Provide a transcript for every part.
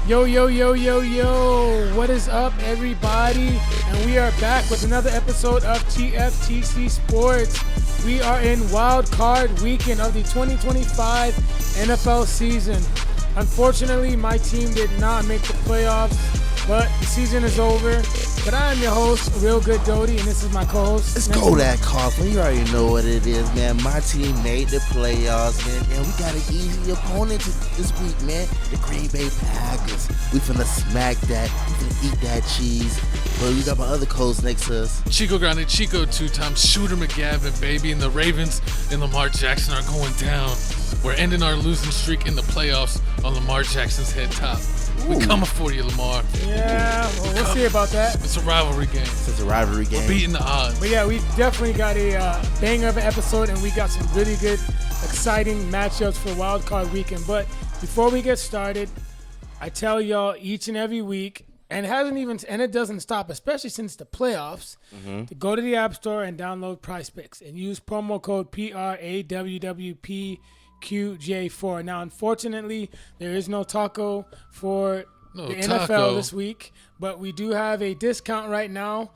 Yo, yo, yo, yo, yo. What is up, everybody? And we are back with another episode of TFTC Sports. We are in wildcard weekend of the 2025 NFL season. Unfortunately, my team did not make the playoffs, but the season is over. But I am your host, Real Good Doty, and this is my co-host. Let's go that Coughlin. You already know what it is, man. My team made the playoffs, man. And we got an easy opponent this week, man. The Green Bay Packers. We finna smack that. We finna eat that cheese. But we got my other co-host next to us. Chico Grande, Chico two-time Shooter McGavin, baby. And the Ravens and Lamar Jackson are going down. We're ending our losing streak in the playoffs on Lamar Jackson's head top. We coming for you, Lamar. Yeah, well, we'll see about that. It's a rivalry game. It's a rivalry game. We're beating the odds. But yeah, we definitely got a banger of an episode, and we got some really good, exciting matchups for Wildcard Weekend. But before we get started, I tell y'all each and every week, and it doesn't stop, especially since the playoffs, to go to the App Store and download PrizePicks and use promo code PRAWWPQJ4. Now, unfortunately, there is no taco for the NFL this week, but we do have a discount right now.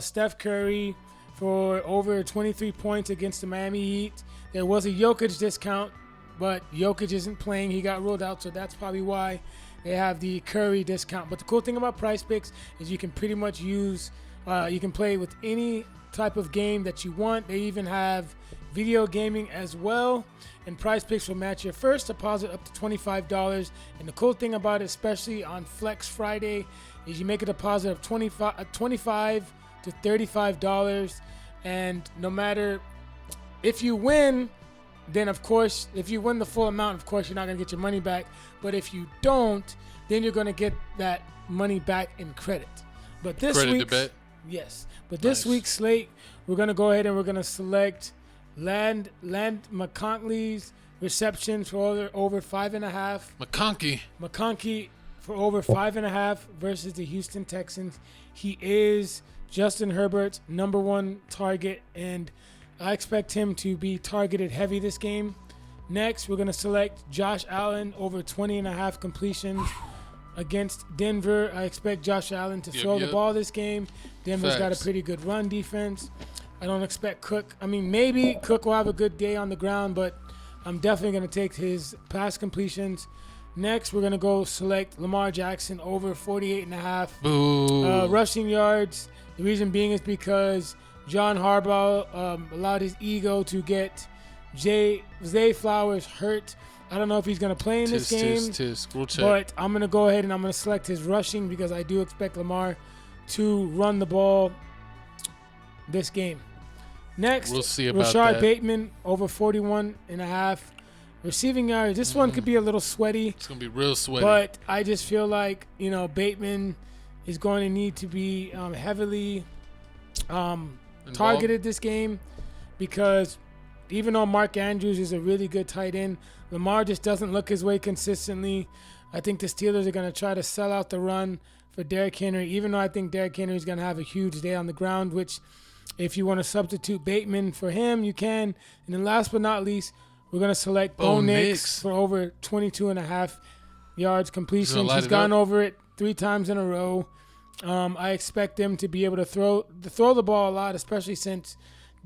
Steph Curry for over 23 points against the Miami Heat. There was a Jokic discount, but Jokic isn't playing. He got ruled out, so that's probably why they have the Curry discount. But the cool thing about PrizePicks is you can pretty much you can play with any type of game that you want. They even have video gaming as well. And PrizePicks will match your first deposit up to $25. And the cool thing about it, especially on Flex Friday, is you make a deposit of $25 to $35. And no matter if you win, then of course, if you win the full amount, of course, you're not going to get your money back. But if you don't, then you're going to get that money back in credit. But this this week's slate, we're going to go ahead and we're going to select Land McConkey's receptions for over 5.5. McConkey for over 5.5 versus the Houston Texans. He is Justin Herbert's number one target, and I expect him to be targeted heavy this game. Next, we're going to select Josh Allen over 20.5 completions against Denver. I expect Josh Allen to throw the ball this game. Denver's got a pretty good run defense. I don't expect Cook. I mean, maybe Cook will have a good day on the ground, but I'm definitely going to take his pass completions. Next, we're going to go select Lamar Jackson over 48.5 rushing yards. The reason being is because John Harbaugh allowed his ego to get Zay Flowers hurt. I don't know if he's going to play in this game, We'll check. but I'm going to go ahead and I'm going to select his rushing because I do expect Lamar to run the ball this game. Next, we'll see about Rashard that. Bateman over 41.5 receiving yards. This one could be a little sweaty. It's going to be real sweaty. But I just feel like, Bateman is going to need to be heavily targeted this game because even though Mark Andrews is a really good tight end, Lamar just doesn't look his way consistently. I think the Steelers are going to try to sell out the run for Derrick Henry, even though I think Derrick Henry is going to have a huge day on the ground, which if you want to substitute Bateman for him, you can. And then last but not least, we're going to select Bo Nix for over 22.5 yards completions. He's gone over it 3 times in a row. I expect them to be able to throw the ball a lot, especially since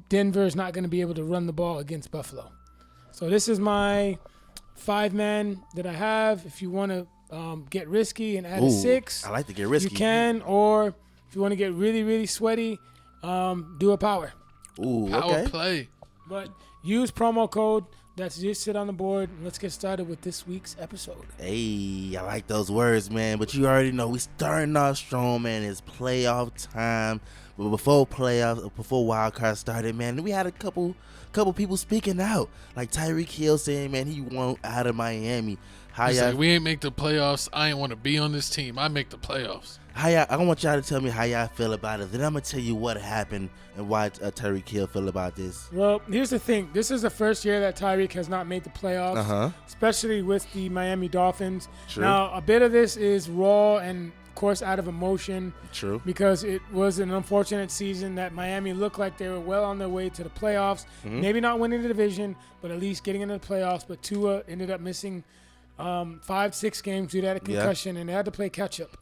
Denver is not going to be able to run the ball against Buffalo. So this is my 5-man that I have. If you want to get risky and add a 6, I like to get risky. You can, or if you want to get really, really sweaty, do a power. Power play. But use promo code. That's just sit on the board. Let's get started with this week's episode. Hey, I like those words, man. But you already know we starting off strong, man. It's playoff time. But before wildcard started, man, we had a couple people speaking out, like Tyreek Hill saying, man, he won't out of Miami. He's like, we ain't make the playoffs. I ain't want to be on this team. I make the playoffs. I want y'all to tell me how y'all feel about it. Then I'm going to tell you what happened and why Tyreek Hill feel about this. Well, here's the thing. This is the first year that Tyreek has not made the playoffs, especially with the Miami Dolphins. True. Now, a bit of this is raw and, of course, out of emotion. True. Because it was an unfortunate season that Miami looked like they were well on their way to the playoffs. Maybe not winning the division, but at least getting into the playoffs. But Tua ended up missing 5-6 games due to that concussion, and they had to play catch up.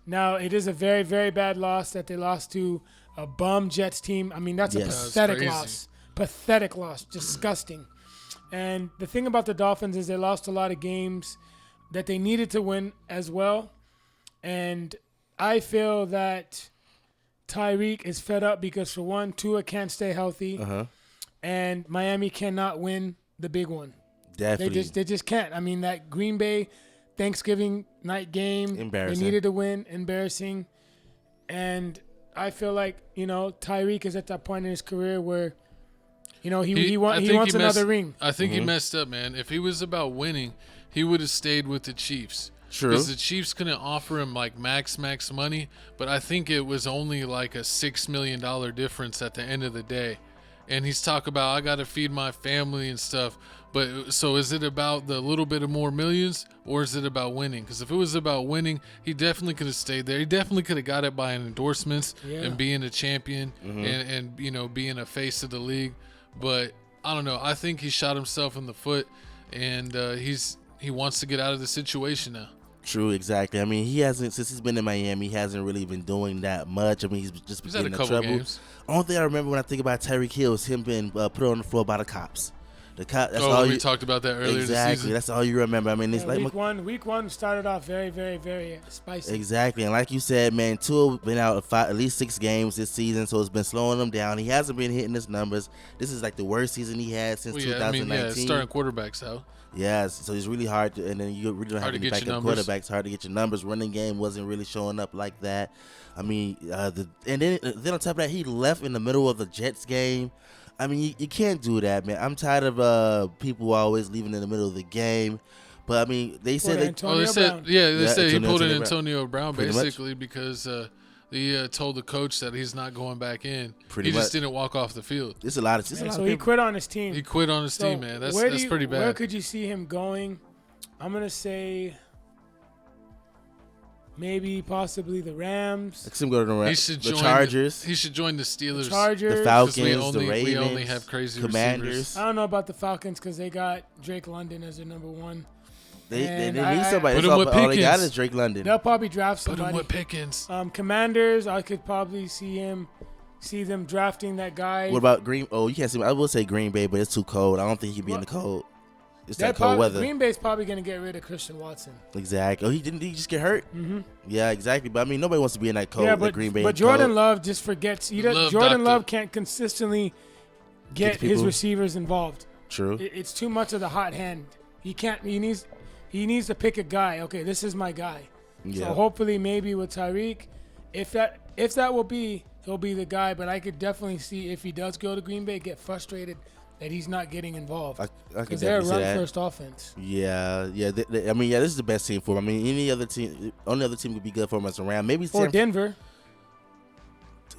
Now it is a very, very bad loss that they lost to a bum Jets team. I mean, that's a pathetic loss. Pathetic loss. Disgusting. And the thing about the Dolphins is they lost a lot of games that they needed to win as well. And I feel that Tyreek is fed up because, for one, Tua can't stay healthy. And Miami cannot win the big one. Definitely. They just can't. I mean, that Green Bay Thanksgiving night game, embarrassing. They needed to win. Embarrassing. And I feel like, Tyreek is at that point in his career where, he wants another ring. I think he messed up, man. If he was about winning, he would have stayed with the Chiefs. True. Because the Chiefs couldn't offer him like max money, but I think it was only like a $6 million difference at the end of the day. And he's talking about, I got to feed my family and stuff. But so is it about the little bit of more millions, or is it about winning? Because if it was about winning, he definitely could have stayed there. He definitely could have got it by endorsements and being a champion and being a face of the league. But I don't know. I think he shot himself in the foot, and he wants to get out of the situation now. True, exactly. I mean, since he's been in Miami, he hasn't really been doing that much. I mean, he's been getting in trouble. Games. Only thing I remember when I think about Tyreek Hill is him being put on the floor by the cops. That's we talked about that earlier exactly, this season. That's all you remember. I mean, it's like week one started off very, very, very spicy. Exactly, and like you said, man, Tua been out at least 6 games this season, so it's been slowing him down. He hasn't been hitting his numbers. This is like the worst season he had since 2019. Starting quarterbacks out. Yes, so it's really hard to, and then you really don't have any backup quarterbacks. Hard to get your numbers. Running game wasn't really showing up like that. I mean, then on top of that, he left in the middle of the Jets game. I mean, you can't do that, man. I'm tired of people always leaving in the middle of the game. But I mean, they said he pulled in Antonio Brown basically because he told the coach that he's not going back in. He just didn't walk off the field. There's a lot of so he quit on his team. He quit on his team, man. That's pretty bad. Where could you see him going? I'm gonna say maybe possibly the Rams. I see him go to the Rams. The Chargers. He should join the Steelers. The Chargers. The Falcons. The Ravens. We only have crazy Commanders. receivers. I don't know about the Falcons because they got Drake London as their number one. They need somebody. Put him with Pickens. All they got is Drake London. They'll probably draft somebody. Put him with Pickens. Commanders, I could probably see them drafting that guy. What about Green? Oh, you can't see him. I will say Green Bay, but it's too cold. I don't think he'd be in the cold. It's that cold weather. Green Bay's probably going to get rid of Christian Watson. Exactly. Oh, didn't he just get hurt? Mm-hmm. Yeah, exactly. But I mean, nobody wants to be in that cold. But Green Bay. But Jordan Love just forgets. Jordan Love can't consistently get his receivers involved. True. It's too much of the hot hand. He can't. He needs to pick a guy. Okay, this is my guy. Yeah. So hopefully, maybe with Tyreek, if that will be, he'll be the guy. But I could definitely see if he does go to Green Bay, get frustrated that he's not getting involved because they're a run-first offense. Yeah. I mean, this is the best team for him. I mean, only other team could be good for him as around. Maybe Denver.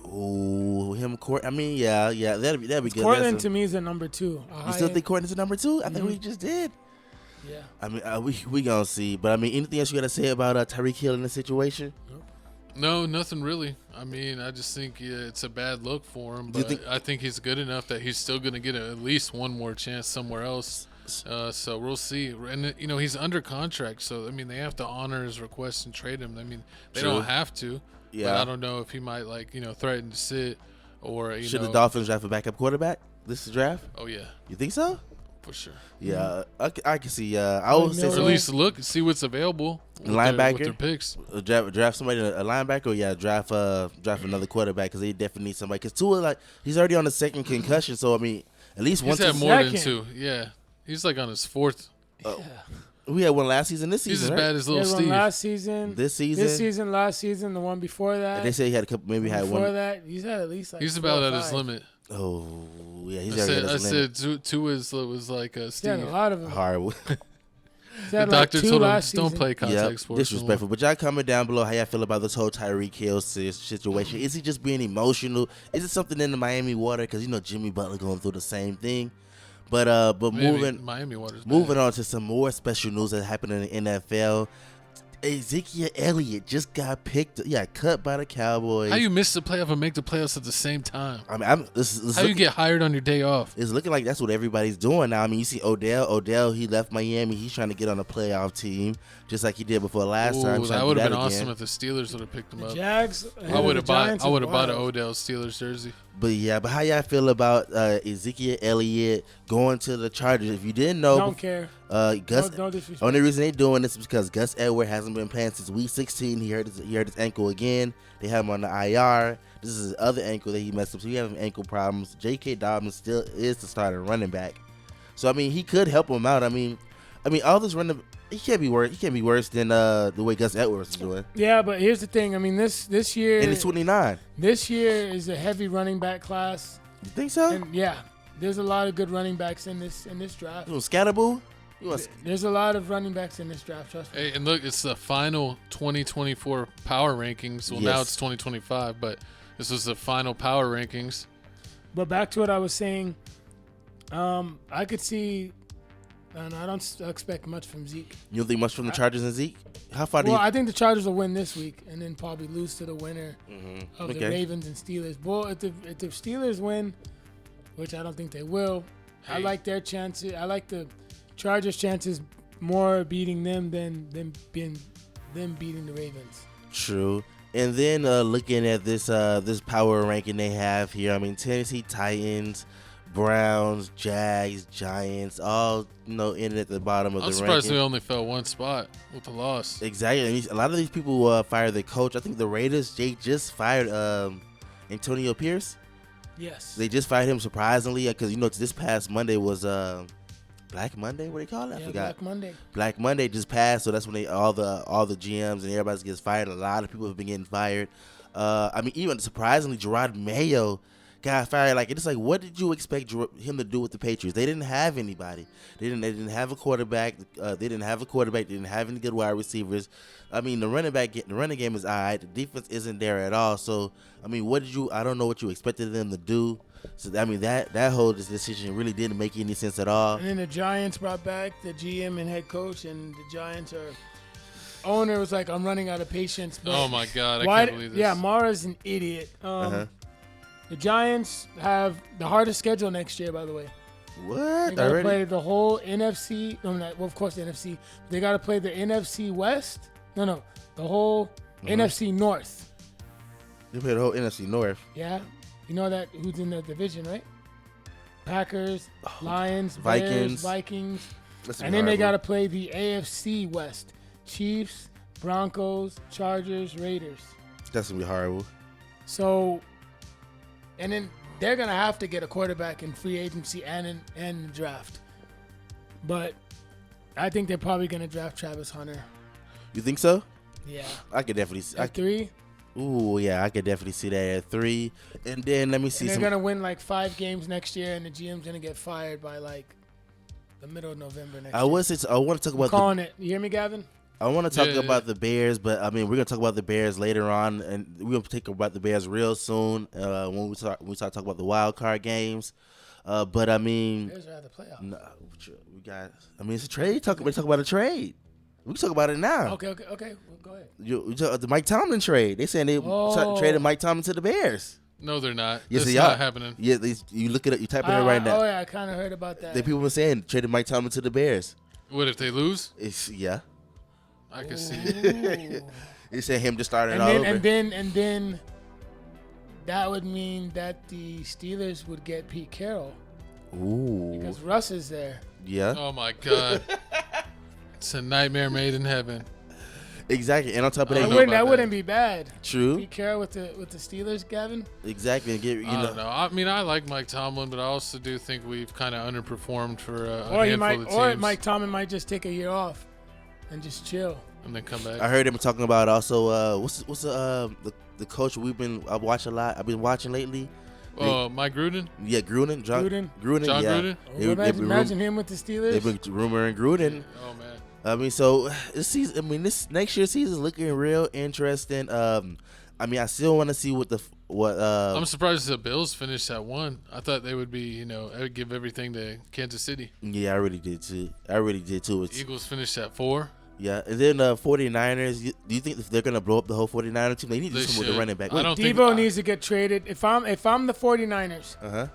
Oh, Court. I mean, yeah, that'd be good. Cortland to me is a number 2. You still think Cortland's a number 2? I think we just did. Yeah. I mean, we gonna see. But I mean, anything else you gotta say about Tyreek Hill in the situation? No, nothing really. I mean, I just think it's a bad look for him. But I think he's good enough that he's still going to get at least one more chance somewhere else. So we'll see. And, he's under contract. So, I mean, they have to honor his request and trade him. I mean, they don't have to. Yeah. But I don't know if he might, threaten to sit or, Should the Dolphins draft a backup quarterback this draft? Oh, yeah. You think so? For sure. Yeah, I can see. I would say at least look and see what's available. Linebacker, with their picks. Draft somebody, a linebacker. Yeah, draft another quarterback because they definitely need somebody. Because Tua, he's already on the 2nd concussion. So I mean, at least he's had more than 2. Yeah, he's on his 4th. We had one last season. This season, he's as bad as little Steve. Last season. This season. Last season. The one before that. And they say he had a couple. Maybe had one. Before that, he's had at least he's about at his limit. Oh yeah, he's I said two was like Steve. He had a lot of them. Hard. The doctor told him don't play contact sports. Disrespectful. But y'all comment down below how y'all feel about this whole Tyreek Hill situation. Is he just being emotional? Is it something in the Miami water? Because Jimmy Butler going through the same thing. But moving Miami water's moving on to some more special news that happened in the NFL. Ezekiel Elliott just got cut by the Cowboys. How you miss the playoff and make the playoffs at the same time? I mean, how you get hired on your day off? It's looking like that's what everybody's doing now. I mean, you see Odell, he left Miami. He's trying to get on a playoff team, just like he did before last time. That would have been awesome if the Steelers would have picked him up. Jags. I would have bought an Odell Steelers jersey. But how y'all feel about Ezekiel Elliott going to the Chargers? If you didn't know, don't care. Gus. No disrespect. Only reason they doing this is because Gus Edwards hasn't been playing since week 16. He hurt his ankle again. They have him on the IR. This is his other ankle that he messed up. So he having ankle problems. J.K. Dobbins still is the starting running back. So I mean, he could help him out. I mean, all this running. He can't be worse. He can't be worse than the way Gus Edwards is doing. Yeah, but here's the thing. I mean, this year. And he's 29. This year is a heavy running back class. You think so? And yeah, there's a lot of good running backs in this draft. You want Scatterboo? There's a lot of running backs in this draft. Trust me. Hey, and look, it's the final 2024 power rankings. Well, now it's 2025, but this was the final power rankings. But back to what I was saying, I could see. And I don't expect much from Zeke. You don't think much from the Chargers and Zeke? How far do you? Well, I think the Chargers will win this week and then probably lose to the winner of the Ravens and Steelers. Well, if the Steelers win, which I don't think they will, I like their chances. I like the Chargers' chances more beating them than beating the Ravens. True. And then looking at this power ranking they have here, I mean, Tennessee Titans, Browns, Jags, Giants, all in at the bottom of the ranking. I'm surprised they only fell one spot with the loss. Exactly. And a lot of these people fired their coach. I think the Raiders, just fired Antonio Pierce. Yes. They just fired him surprisingly because this past Monday was Black Monday. What do they call it? I forgot. Black Monday. Black Monday just passed, so that's when all the GMs and everybody gets fired. A lot of people have been getting fired. I mean, even surprisingly, Gerard Mayo got fired. It's like, what did you expect him to do with the Patriots? They didn't have anybody. They didn't have a quarterback. They didn't have any good wide receivers. I mean, the running game is all right. The defense isn't there at all. So, I mean, I don't know what you expected them to do. So, I mean, that whole decision really didn't make any sense at all. And then the Giants brought back the GM and head coach, and the Giants owner was like, I'm running out of patience. But oh, my God. I can't believe this. Yeah, Mara's an idiot. The Giants have the hardest schedule next year, by the way. What? They got to play the whole NFC. Well, of course, the NFC. They got to play the NFC West. No, the whole NFC North. They play the whole NFC North. Yeah. You know who's in the division, right? Packers, Lions, Bears, Vikings. And then they got to play the AFC West. Chiefs, Broncos, Chargers, Raiders. That's going to be horrible. So... And then they're going to have to get a quarterback in free agency and in the draft. But I think they're probably going to draft Travis Hunter. You think so? Yeah. I could definitely see. At 3? Ooh, yeah, I could definitely see that at 3. And then let me see. And they're going to win 5 games next year, and the GM's going to get fired by the middle of November next year. I want to talk about calling it. You hear me, Gavin? I want to talk about the Bears, but I mean, we're gonna talk about the Bears later on, and we're gonna talk about the Bears real soon when we start talking about the wild card games. But I mean, Bears are out of the playoffs. No, we got. I mean, it's a trade. We talk about a trade. We can talk about it now. Okay. Well, go ahead. The Mike Tomlin trade. They saying they traded Mike Tomlin to the Bears. No, they're not. Yes, it's not happening. Yeah, you look it up. You type it in right now. Oh yeah, I kind of heard about that. The people were saying traded Mike Tomlin to the Bears. What if they lose? Yeah. I can see it. They said him just starting all over. And then that would mean that the Steelers would get Pete Carroll. Ooh. Because Russ is there. Yeah. Oh, my God. It's a nightmare made in heaven. Exactly. And on top of that, that wouldn't be bad. True. Pete Carroll with the Steelers, Gavin. Exactly. And I don't know. I mean, I like Mike Tomlin, but I also do think we've kind of underperformed for a handful of teams. Or Mike Tomlin might just take a year off and just chill and then come back. I heard him talking about also what's the coach I've been watching lately. Mike Gruden. Yeah, Gruden. John Gruden. Yeah. Imagine him with the Steelers. They've been rumoring Gruden. Oh man. I mean, so this next year's season is looking real interesting. I mean, I still want to see what. I'm surprised the Bills finished at 1. I thought they would be, I would give everything to Kansas City. Yeah, I really did too. Eagles finished at 4. Yeah, and then 49ers, do you think they're going to blow up the whole 49ers team? They need to do something with the running back. I don't Debo needs to get traded. If I'm the 49ers,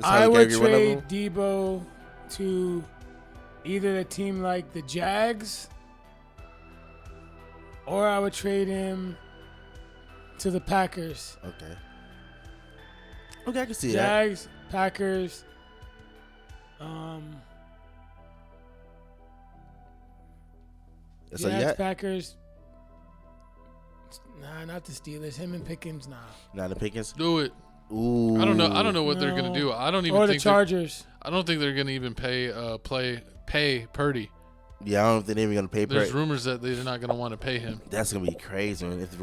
I would trade Debo to either a team like the Jags, or I would trade him to the Packers. Okay, I can see Jags, Packers. So Jags, Packers. Nah, not the Steelers. Him and Pickens, nah. Not the Pickens? Do it. Ooh. I don't know what they're gonna do. I don't even or think the Chargers. I don't think they're gonna even pay Purdy. Yeah, I don't think they're even gonna pay Purdy. There's rumors that they're not gonna want to pay him. That's gonna be crazy, man. If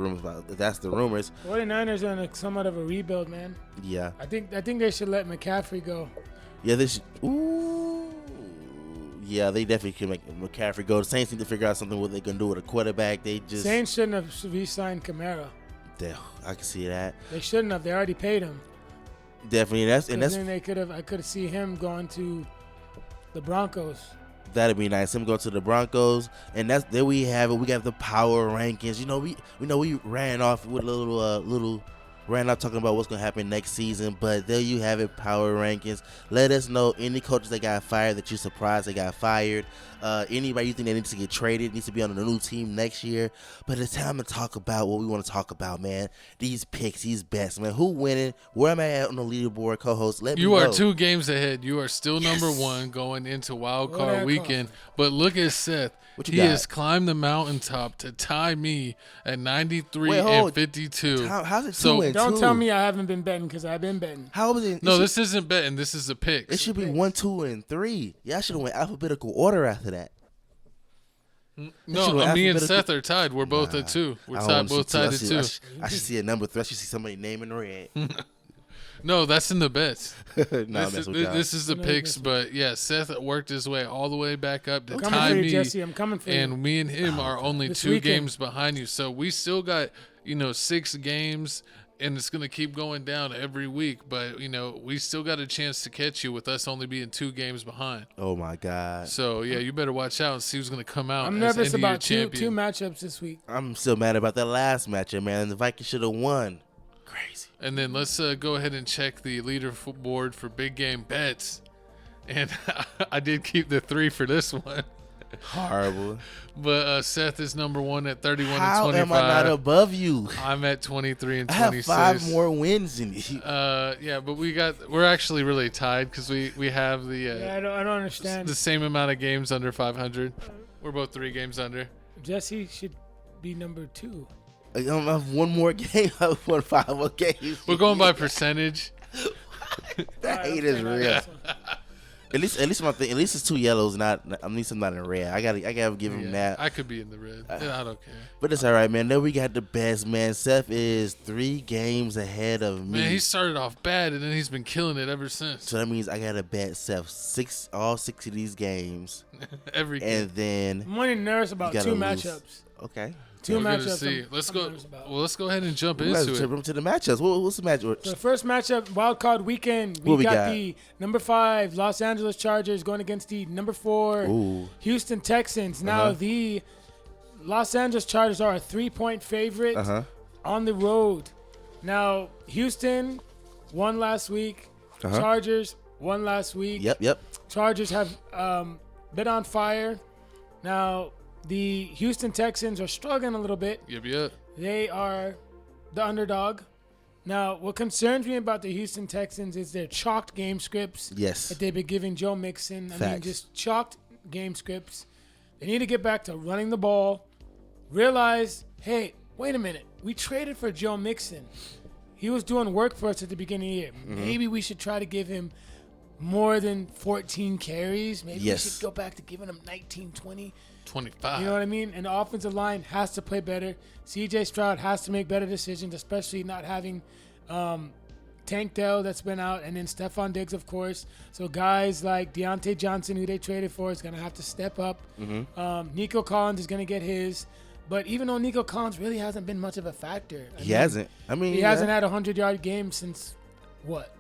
that's the rumors. 49ers are in somewhat of a rebuild, man. Yeah. I think they should let McCaffrey go. Yeah, they should. Ooh. Yeah, they definitely can make McCaffrey go. The Saints need to figure out something what they're gonna do with a quarterback. Saints shouldn't have re-signed Kamara. I can see that. They shouldn't have. They already paid him. Definitely, and that's. Then I could see him going to the Broncos. That'd be nice. Him go to the Broncos, and there we have it. We got the power rankings. We ran off with ran out talking about what's gonna happen next season, but there you have it, power rankings. Let us know any coaches that got fired that you're surprised they got fired. Anybody you think they need to get traded, needs to be on a new team next year. But it's time to talk about what we want to talk about, man. These picks, these bets, man. Who winning? Where am I at on the leaderboard, co-host? Let me know. You are 2 games ahead. You are still number 1 going into wild card weekend. But look at Seth. He has climbed the mountaintop to tie me at 93 and 52. How's it 2 and 2? Don't tell me I haven't been betting because I've been betting. How was it? No, this isn't betting. This is a pick. It should be 1, 2, and 3. Yeah, I should have went alphabetical order after that. No, me and Seth are tied. We're both at 2. We're both tied at 2. I should see a number 3. I should see somebody name in red. No, that's in the bets. This is the picks, but yeah, Seth worked his way all the way back up to tie tie me. Jesse, I'm coming for you. And me and him are only 2 games behind you, so we still got 6 games, and it's gonna keep going down every week. But we still got a chance to catch you with us only being 2 games behind. Oh my God! So yeah, you better watch out and see who's gonna come out. I'm nervous about two matchups this week. I'm still mad about that last matchup, man. The Vikings should have won. Crazy. And then let's go ahead and check the leaderboard for big game bets. And I did keep the 3 for this one. Horrible. But Seth is number 1 at 31 and 25. How am I not above you? I'm at 23 and 26. I have 5 more wins than you. Yeah, but we're actually really tied because we have the I don't understand the same amount of games under 500. We're both 3 games under. Jesse should be number 2. I have 1 more game. I have 5 more games. We're going by percentage. That hate is real. At least my thing. At least it's 2 yellows. At least I'm not in red. I gotta give him that. I could be in the red. I don't care. But it's all right, man. Then we got the best, man. Seth is 3 games ahead of me. Man, he started off bad and then he's been killing it ever since. So that means I gotta bet Seth all 6 of these games. Every game. And then I'm only nervous about 2 matchups. Okay. 2 matchups. Let's go ahead and jump into it. Jump to the matchups. What's the matchup? The first matchup, wild card weekend. We got the number 5 Los Angeles Chargers going against the number 4 Houston Texans. Now the Los Angeles Chargers are a 3-point favorite on the road. Now Houston won last week. Chargers won last week. Yep. Chargers have been on fire. Now the Houston Texans are struggling a little bit. Yep. They are the underdog. Now, what concerns me about the Houston Texans is their chalked game scripts. Yes. That they've been giving Joe Mixon. Facts. I mean, just chalked game scripts. They need to get back to running the ball. Realize, hey, wait a minute. We traded for Joe Mixon. He was doing work for us at the beginning of the year. Maybe we should try to give him more than 14 carries. Maybe we should go back to giving him 19, 20. 25. You know what I mean? And the offensive line has to play better. C.J. Stroud has to make better decisions, especially not having Tank Dell that's been out, and then Stephon Diggs, of course. So guys like Deontay Johnson, who they traded for, is going to have to step up. Nico Collins is going to get his. But even though Nico Collins really hasn't been much of a factor. He hasn't. I mean, he hasn't had a 100-yard game since what?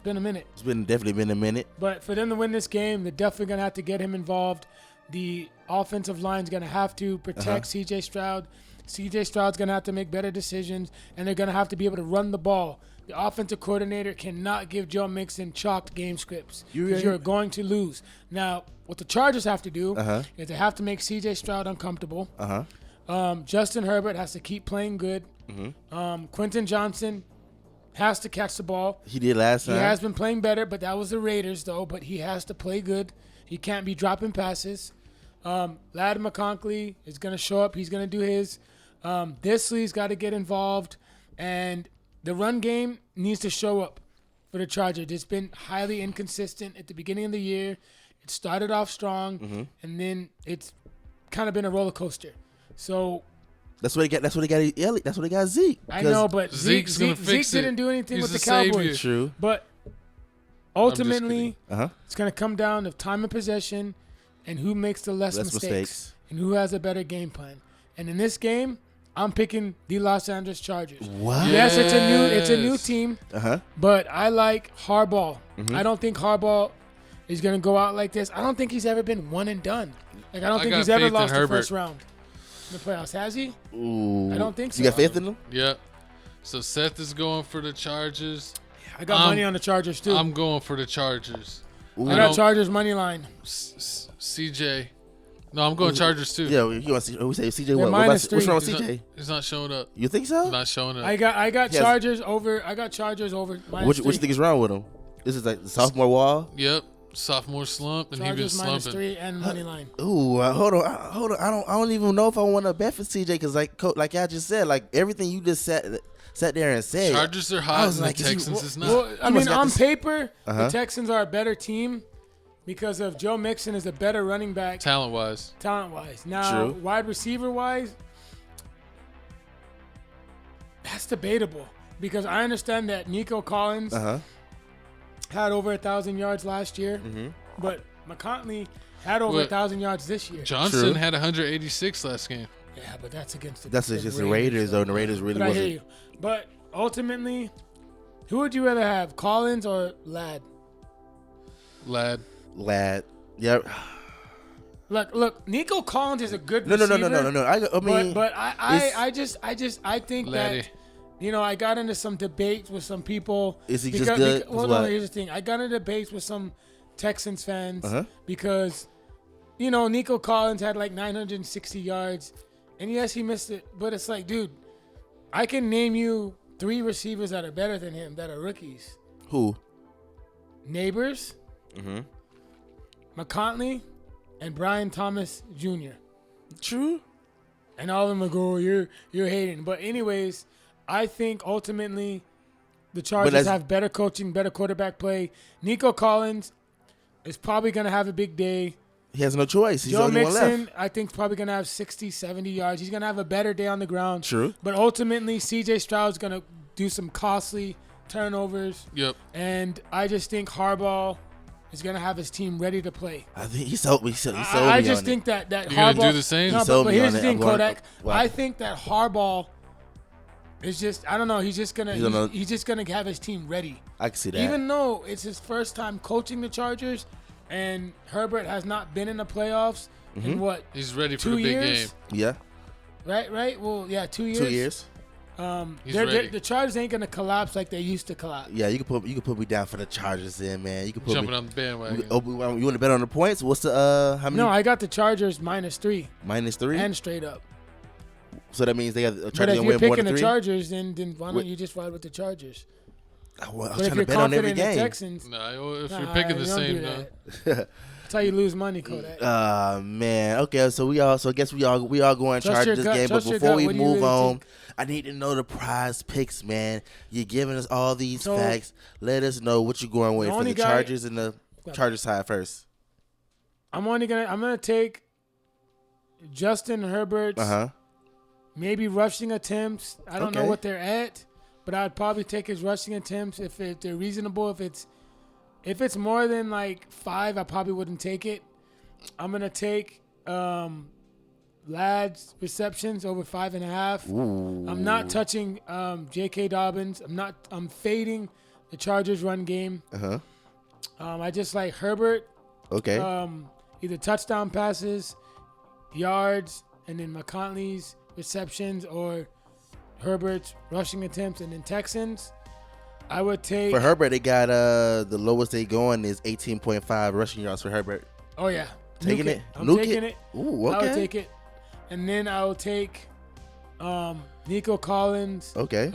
It's been a minute. It's definitely been a minute. But for them to win this game, they're definitely going to have to get him involved. The offensive line's going to have to protect C.J. Stroud. C.J. Stroud's going to have to make better decisions, and they're going to have to be able to run the ball. The offensive coordinator cannot give Joe Mixon chalked game scripts because you're going to lose. Now, what the Chargers have to do is they have to make C.J. Stroud uncomfortable. Justin Herbert has to keep playing good. Quentin Johnson has to catch the ball. He did last time. He has been playing better, but that was the Raiders, though. But he has to play good. He can't be dropping passes. Ladd McConkey is going to show up. He's going to do his. Disley's got to get involved. And the run game needs to show up for the Chargers. It's been highly inconsistent at the beginning of the year. It started off strong, and then it's kind of been a roller coaster. So that's what they got. That's what they got. Elliott. That's what they got. Zeke. I know, but Zeke didn't do anything with the Cowboys. True. But ultimately, it's going to come down to time of possession and who makes the less mistakes and who has a better game plan. And in this game, I'm picking the Los Angeles Chargers. What? Yes, it's a new team. But I like Harbaugh. I don't think Harbaugh is going to go out like this. I don't think he's ever been one and done. Like I don't think he's ever lost the first round in the playoffs. Has he? Ooh. I don't think so. You got faith in him? Yeah. So Seth is going for the Chargers. I got money on the Chargers too. I'm going for the Chargers. I got Chargers money line. CJ. No, I'm going Chargers too. Yeah, you want to say CJ? What? What's wrong with CJ? He's not showing up. You think so? He's not showing up. I got Chargers over. I got Chargers over. What you think is wrong with him? This is like the sophomore wall. Yep, sophomore slump, and Chargers he been slumping. -3 and money line. Ooh, hold on. I don't even know if I want to bet for CJ because like y'all just said, like everything you just sat there and said. Chargers are hot, and the Texans is not. Well, I mean, on paper, the Texans are a better team. Because of Joe Mixon is a better running back. Talent-wise. Now, wide receiver-wise, that's debatable. Because I understand that Nico Collins had over 1,000 yards last year. But McConkey had over 1,000 yards this year. Johnson had 186 last game. Yeah, but that's against the That's just the Raiders, though. The Raiders really wasn't. I hear you. But ultimately, who would you rather have, Collins or Ladd? Lad. Yep. Look. Nico Collins is a good No. receiver. No. I mean, but I think Laddie. that I got into some debates with some people. Is he just good? No. Here's the thing. I got into debates with some Texans fans because Nico Collins had like 960 yards, and yes, he missed it. But it's like, dude, I can name you 3 receivers that are better than him that are rookies. Who? Neighbors. McConkey and Brian Thomas Jr. True. And all of them go, you're hating. But anyways, I think ultimately the Chargers have better coaching, better quarterback play. Nico Collins is probably going to have a big day. He has no choice. He's Joe only one Mixon, left. I think, is probably going to have 60, 70 yards. He's going to have a better day on the ground. True. But ultimately, C.J. Stroud's going to do some costly turnovers. Yep. And I just think Harbaugh is going to have his team ready to play. I think he sold me. I just think that You're Harbaugh. gonna do the same? No, but here's the thing, Kodak. Wow. I think that Harbaugh is just. I don't know. He's just gonna have his team ready. I can see that. Even though it's his first time coaching the Chargers, and Herbert has not been in the playoffs in what? He's ready for 2 the big years? game. Yeah. Right. Well, yeah, 2 years. 2 years. He's ready. The Chargers ain't gonna collapse like they used to collapse. Yeah, you can put me down for the Chargers, then, man. You can put Jumping me on the bandwagon. You want to bet on the points? What's the how many? No, I got the Chargers -3 -3 and straight up. So that means they got But Chargers if to you're win more picking than the 3. Chargers, then why don't you just ride with the Chargers? I was But if trying to you're bet on every confident in the game. Texans, No, if you're picking the don't same, do no. that. That's how you lose money, Kodak. Man. Okay, so I guess we all going Trust Chargers your this gut, game. But trust your before gut. we What do you move really on, think? I need to know the prize picks, man. You're giving us all these So- facts. Let us know what you're going with The for only the guy- Chargers and the Chargers side first. I'm gonna take Justin Herbert's maybe rushing attempts. I don't know Okay. what they're at, but I'd probably take his rushing attempts if they're reasonable. If it's more than like 5, I probably wouldn't take it. I'm gonna take Ladd's receptions over 5.5. Ooh. I'm not touching J.K. Dobbins. I'm fading the Chargers run game. I just like Herbert. Okay. Either touchdown passes, yards, and then McConaughey's receptions, or Herbert's rushing attempts, and then Texans. I would take... For Herbert, they got the lowest they going is 18.5 rushing yards for Herbert. Oh, yeah. Taking it? I'm taking it. Ooh, okay. I would take it. And then I will take Nico Collins. Okay.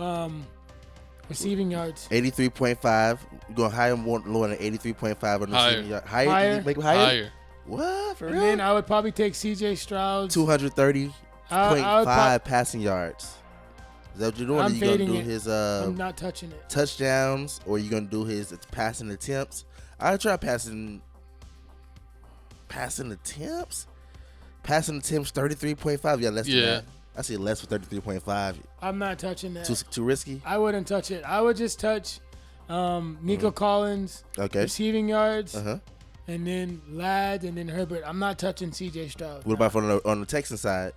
Receiving yards. 83.5. You're going higher, more lower than 83.5 on the receiving yards. Higher? Higher. Did you make it higher? Higher. What? For And real? then I would probably take C.J. Stroud. 230.5 passing yards. Is that what you're doing? I'm Are you going to fading do it. his I'm not touching it. touchdowns, or are you going to do his passing attempts? I'll try passing attempts? Passing attempts, 33.5. Yeah, less than that. I see less for 33.5. I'm not touching that. Too risky? I wouldn't touch it. I would just touch Nico Collins, receiving yards, and then Ladd, and then Herbert. I'm not touching C.J. Stroud. What about on the Texan side?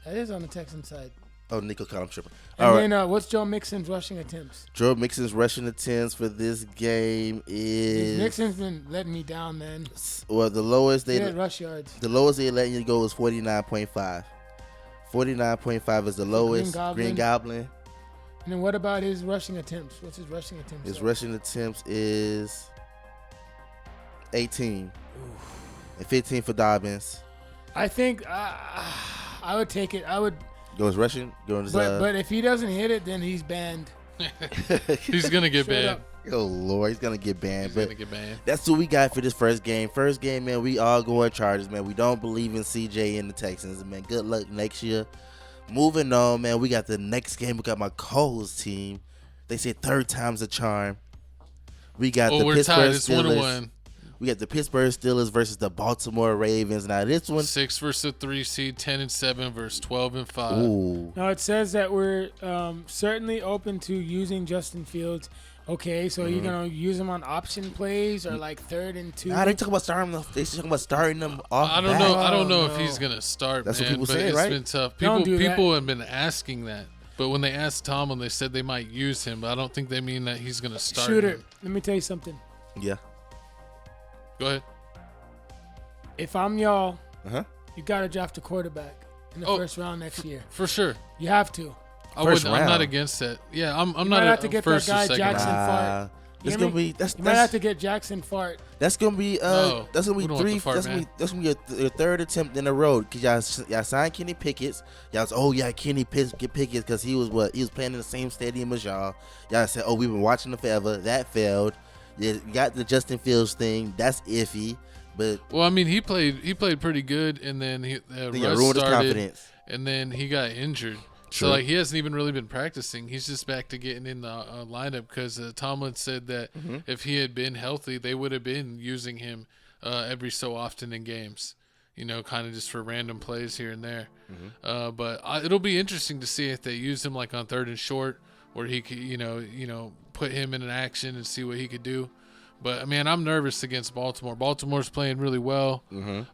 That is on the Texan side. Oh, Nico Collins tripping. And then what's Joe Mixon's rushing attempts? Joe Mixon's rushing attempts for this game is... Mixon's been letting me down, man. Well, the lowest they... rush yards. The lowest they letting you go is 49.5. 49.5 is the lowest. Green Goblin. And then what about his rushing attempts? What's his rushing attempts? His rushing attempts is 18. And 15 for Dobbins. I think I would take it. I would... Go his rushing? But if he doesn't hit it, then he's banned. He's going to get banned. Oh, Lord. He's going to get banned. He's going to get banned. That's what we got for this first game. First game, man, we all going Chargers, man. We don't believe in CJ and the Texans, man. Good luck next year. Moving on, man. We got the next game. We got my co-host team. They say third time's a charm. We got the Pittsburgh Steelers. We got the Pittsburgh Steelers versus the Baltimore Ravens. Now this one, 6 versus a 3 seed, 10-7 versus 12-5. Ooh. Now it says that we're certainly open to using Justin Fields. Okay, so you're gonna use him on option plays or like 3rd and 2? Nah, they talking about starting them. They talking about starting them off. I don't know if he's gonna start. That's man, what people but say, it's right? been tough. Don't do People have been asking that, but when they asked Tomlin, they said they might use him. But I don't think they mean that he's gonna start. Shooter, him. let me tell you something. Yeah. Go ahead. If I'm y'all, Uh-huh. you gotta draft a quarterback in the first round next year. For sure. You have to. I'm not against that. Yeah, I'm you not. Might have to get first that guy or second. Jackson Fart. That's gonna be. You might have to get Jackson Fart. That's gonna be. No, that's gonna be we don't want three. the fart, That's gonna be your third attempt in a row. Cause y'all signed Kenny Pickett. Y'all was, Kenny Pickett because he was playing in the same stadium as y'all. Y'all said, we've been watching him forever. That failed. You got the Justin Fields thing. That's iffy. But well, I mean, he played pretty good, and then Russ ruined his started, confidence. and then he got injured. True. So he hasn't even really been practicing. He's just back to getting in the lineup because Tomlin said that if he had been healthy, they would have been using him every so often in games. Kind of just for random plays here and there. But it'll be interesting to see if they use him like on 3rd and short, where he could put him in an action and see what he could do. But, man, I'm nervous against Baltimore. Baltimore's playing really well. I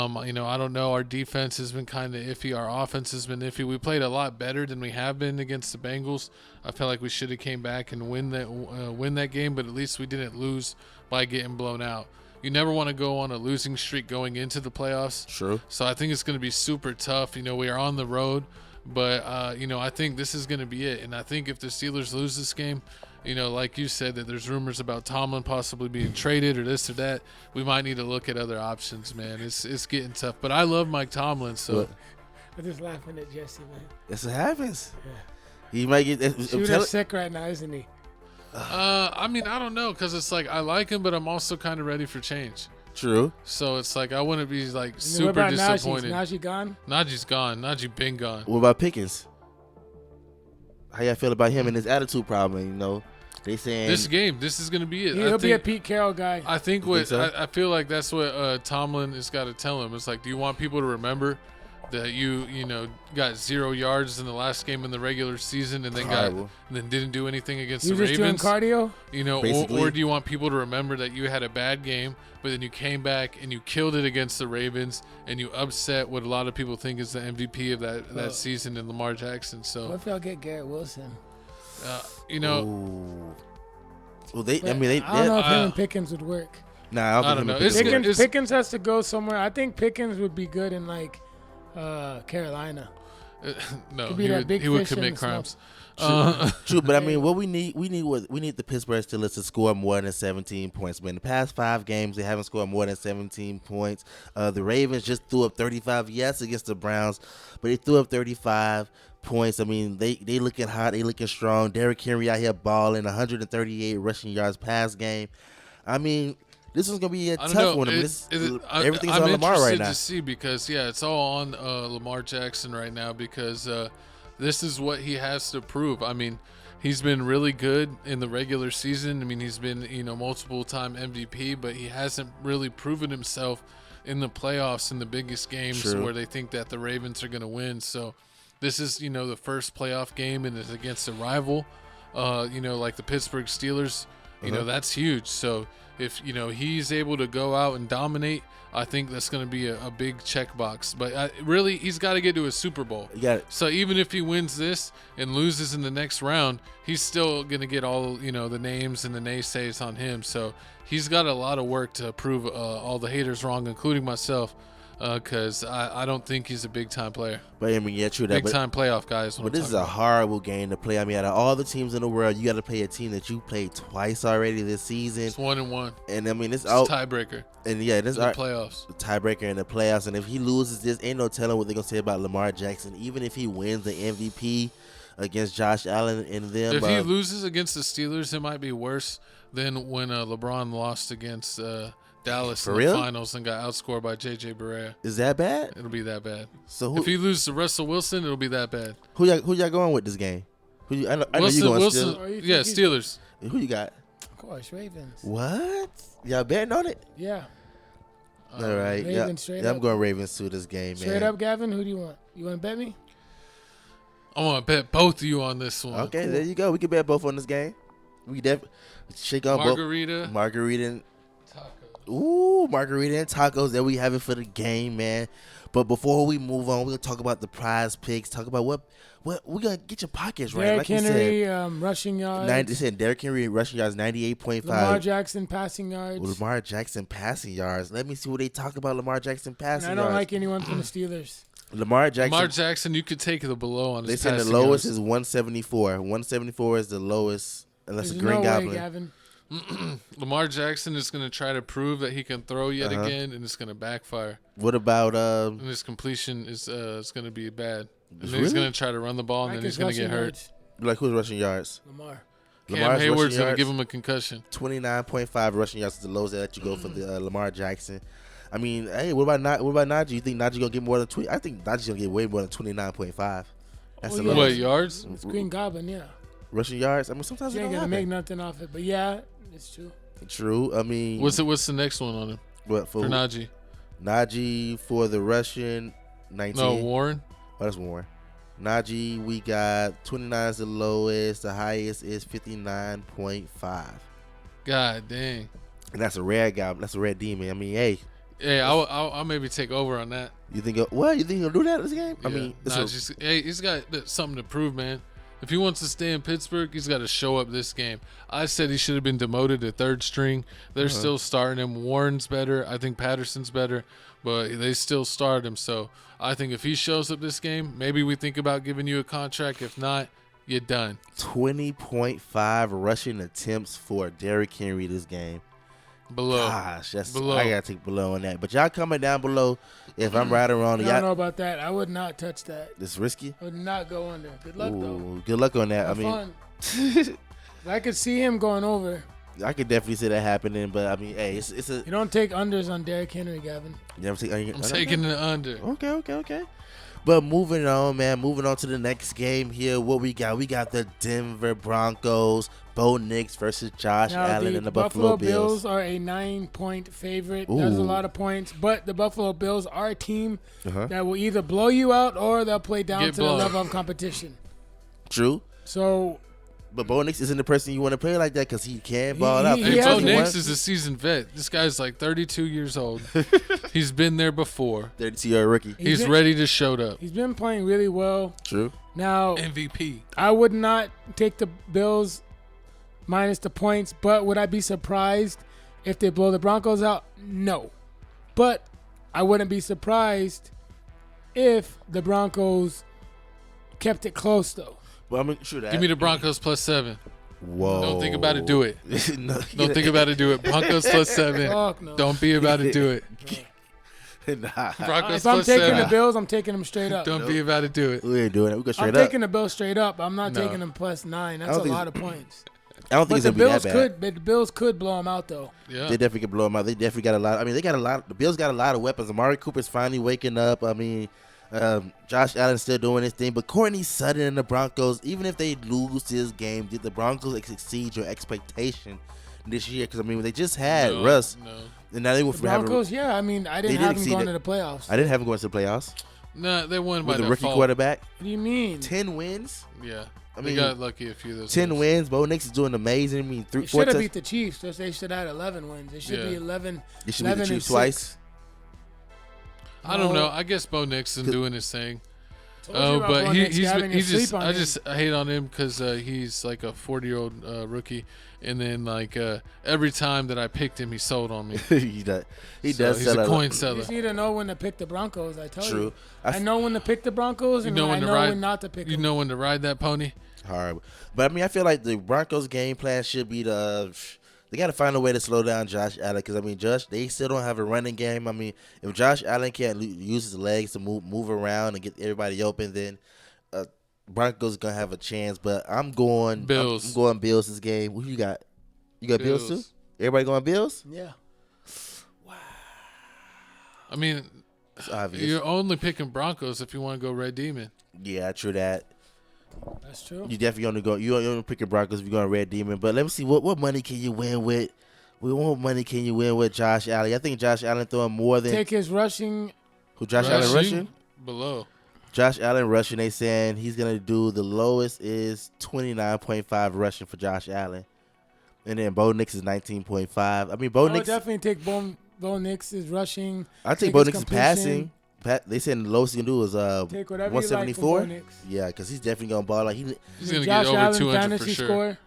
don't know. Our defense has been kind of iffy. Our offense has been iffy. We played a lot better than we have been against the Bengals. I felt like we should have came back and win that game, but at least we didn't lose by getting blown out. You never want to go on a losing streak going into the playoffs. True. So I think it's going to be super tough. We are on the road, but, I think this is going to be it. And I think if the Steelers lose this game, like you said, that there's rumors about Tomlin possibly being traded or this or that. We might need to look at other options, man. It's getting tough. But I love Mike Tomlin, so. What? I'm just laughing at Jesse, man. That's what happens. Yeah. He might get. Shooter's sick right now, isn't he? I mean, I don't know, because it's like I like him, but I'm also kind of ready for change. True. So it's like I wouldn't be like What super about disappointed. Najee gone? Najee's gone. Najee been gone. What about Pickens? How y'all feel about him and his attitude problem? They saying This game, this is going to be it. He'll be a Pete Carroll guy. I think I feel like that's what Tomlin has got to tell him. It's like, do you want people to remember that you got 0 yards in the last game in the regular season and then didn't do anything against the Ravens? You just doing cardio? Or do you want people to remember that you had a bad game, but then you came back and you killed it against the Ravens and you upset what a lot of people think is the MVP of that season in Lamar Jackson? So what if y'all get Garrett Wilson? Ooh. Well, I don't know if him and Pickens would work. Nah, I don't know. Pickens has to go somewhere. I think Pickens would be good in like Carolina. No, he would commit crimes. True, but I mean, what we need the Pittsburgh Steelers to score more than 17 points. Man, the past 5 games they haven't scored more than 17 points. The Ravens just threw up 35, against the Browns, but they threw up 35 points. I mean, they looking hot, they looking strong. Derrick Henry out here balling, 138 rushing yards pass game. I mean, this is gonna be a tough one. Everything's on Lamar right now. I'm interested to see because it's all on Lamar Jackson right now because this is what he has to prove. I mean, he's been really good in the regular season. I mean, he's been multiple-time MVP, but he hasn't really proven himself in the playoffs in the biggest games where they think that the Ravens are gonna win. So this is the first playoff game and it's against a rival, like the Pittsburgh Steelers. That's huge. So if he's able to go out and dominate, I think that's going to be a big checkbox. But really, he's got to get to a Super Bowl. So even if he wins this and loses in the next round, he's still going to get all the names and the naysays on him. So he's got a lot of work to prove all the haters wrong, including myself. Because I don't think he's a big-time player. But I mean, true that. Big-time playoff guys. But this is a horrible game to play. I mean, out of all the teams in the world, you got to play a team that you played twice already this season. It's 1-1. And I mean, it's out tiebreaker. And this is the playoffs. The tiebreaker in the playoffs. And if he loses this, ain't no telling what they're gonna say about Lamar Jackson. Even if he wins the MVP against Josh Allen and them. If he loses against the Steelers, it might be worse than when LeBron lost against Dallas in the finals and got outscored by J.J. Barea. Is that bad? It'll be that bad. So if he loses to Russell Wilson, it'll be that bad. Who y'all going with this game? I know you going Steelers. Yeah, Steelers. Who you got? Of course, Ravens. What? Y'all betting on it? Yeah. All right. Ravens straight up. I'm going Ravens through this game, man. Straight up, Gavin. Who do you want? You want to bet me? I want to bet both of you on this one. Okay, there you go. We can bet both on this game. We definitely shake on Margarita. Margarita. Ooh, margarita and tacos that we have it for the game, man. But before we move on, we're gonna talk about the prize picks. Talk about what we're gonna get your pockets right. Derrick Henry rushing yards. Derrick Henry rushing yards 98.5. Lamar Jackson passing yards. Lamar Jackson passing yards. Let me see what they talk about Lamar Jackson passing yards. I don't like anyone from the Steelers. Lamar Jackson, you could take the below on his passing yards. They said the lowest is 174. 174 is the lowest, unless a Green Goblin. Way, Gavin. Lamar Jackson is going to try to prove that he can throw yet again, and it's going to backfire. What about and his completion is going to be bad. And then he's going to try to run the ball, and then he's going to get hurt. Like who's rushing yards? Lamar. Cam Hayward's going to give him a concussion. 29.5 rushing yards is the lowest that you go for the Lamar Jackson. I mean, hey, what about Najee? You think Najee going to get more than 20? I think Najee's going to get way more than 29.5. That's the lowest. What, yards? It's Green Goblin, yeah. Rushing yards? I mean, sometimes you ain't going to make nothing off it, but yeah. It's true. True. I mean, what's the next one on him? What for Najee? Najee for the Russian 19. No, Warren. Oh, that's Warren. Najee, we got 29 is the lowest. The highest is 59.5. God dang. And that's a red guy. That's a red demon. I mean, hey. Hey, I'll maybe take over on that. You think? What? You think he'll do that in this game? Yeah. I mean, he's got something to prove, man. If he wants to stay in Pittsburgh, he's got to show up this game. I said he should have been demoted to third string. They're still starting him. Warren's better. I think Patterson's better, but they still start him. So I think if he shows up this game, maybe we think about giving you a contract. If not, you're done. 20.5 rushing attempts for Derrick Henry this game. Below. Gosh, that's below. I gotta take below on that. But y'all comment down below if I'm right or wrong. I don't know about that. I would not touch that. It's risky. I would not go under. Good luck though. Good luck on that. Have fun. I could see him going over. I could definitely see that happening, but I mean, hey, it's a. You don't take unders on Derrick Henry, Gavin. You never take. I'm taking the under. Okay. But moving on, man. Moving on to the next game here. What we got? We got the Denver Broncos. Bo Nix versus Josh Allen and the Buffalo Bills are a 9-point favorite. That's a lot of points. But the Buffalo Bills are a team that will either blow you out or they'll play down to the level of competition. True. So. But Bo Nix isn't the person you want to play like that because he can ball out. Bo Nix is a seasoned vet. This guy's like 32 years old. He's been there before. 32-year rookie. He's ready to show up. He's been playing really well. True. Now, MVP. I would not take the Bills minus the points. But would I be surprised if they blow the Broncos out? No. But I wouldn't be surprised if the Broncos kept it close, though. Well, I mean, sure that. Give me the Broncos +7. Whoa. Don't think about it. Do it. No, Don't think about it. Do it. Broncos +7. Fuck no. Don't be about it. Do it. Nah. Broncos If I'm taking the +7. Bills, I'm taking them straight up. Don't be about it. Do it. We ain't doing it. We go straight I'm up. taking the Bills straight up. I'm not No. taking them +9. That's don't a think lot of points. I don't think But it's the gonna be Bills that bad. the Bills could blow them out, though. Yeah. They definitely can blow them out. They definitely got a lot. I mean, they got a lot. The Bills got a lot of weapons. Amari Cooper's finally waking up. I mean, Josh Allen's still doing his thing. But Courtney Sutton and the Broncos, even if they lose this game, did the Broncos exceed your expectation this year? Because, I mean, they just had Russ. No. And now they went The from having. Broncos, yeah. I mean, I They didn't did have them exceed going it. to the playoffs. I didn't have them going to the playoffs. No, they won by With the their rookie fault. quarterback. What do you mean? 10 wins. Yeah. I They mean, got lucky a few of those. 10 games. wins. Bo Nix is doing amazing. I mean, They should have beat the Chiefs. They should have had 11 wins. They should be 11. They should beat the 11 and Chiefs 6. twice. I don't know. I guess Bo Nixon doing his thing. Told you about But Bo Nix having a sleep on I him. just hate on him because he's like a 40-year-old rookie, and then like every time that I picked him, he sold on me. He does. He's sell a coin You seller. just need to know when to pick the Broncos. I tell True. you. I know when to pick the Broncos, and I know when not to pick them. You know when to ride that pony. Hard. But I mean, I feel like the Broncos' game plan should be they got to find a way to slow down Josh Allen because I mean, they still don't have a running game. I mean, if Josh Allen can't use his legs to move around and get everybody open, then Broncos gonna have a chance. But I'm going Bills. I'm going Bills this game. Who you got? You got Bills too? Everybody going Bills? Yeah. I mean, It's obvious. you're only picking Broncos if you want to go Red Demon. Yeah, true that. That's true. You definitely only pick your Broncos if you're going Red Demon. But let me see what money can you win with? What money can you win with Josh Allen? I think Josh Allen throwing more than Take his rushing. who? Josh Allen rushing? Below. Josh Allen rushing. They saying he's gonna do the lowest is 29.5 rushing for Josh Allen, and then Bo Nix is 19.5. I mean, Bo I would Nix. definitely take Bo Nix's rushing. I think Bo Nix is passing. They said the lowest he can do is Take whatever you like from 174. Bo Nix. Yeah, because he's definitely gonna ball like he. He's gonna Josh get over Allen 200 for fantasy sure. score.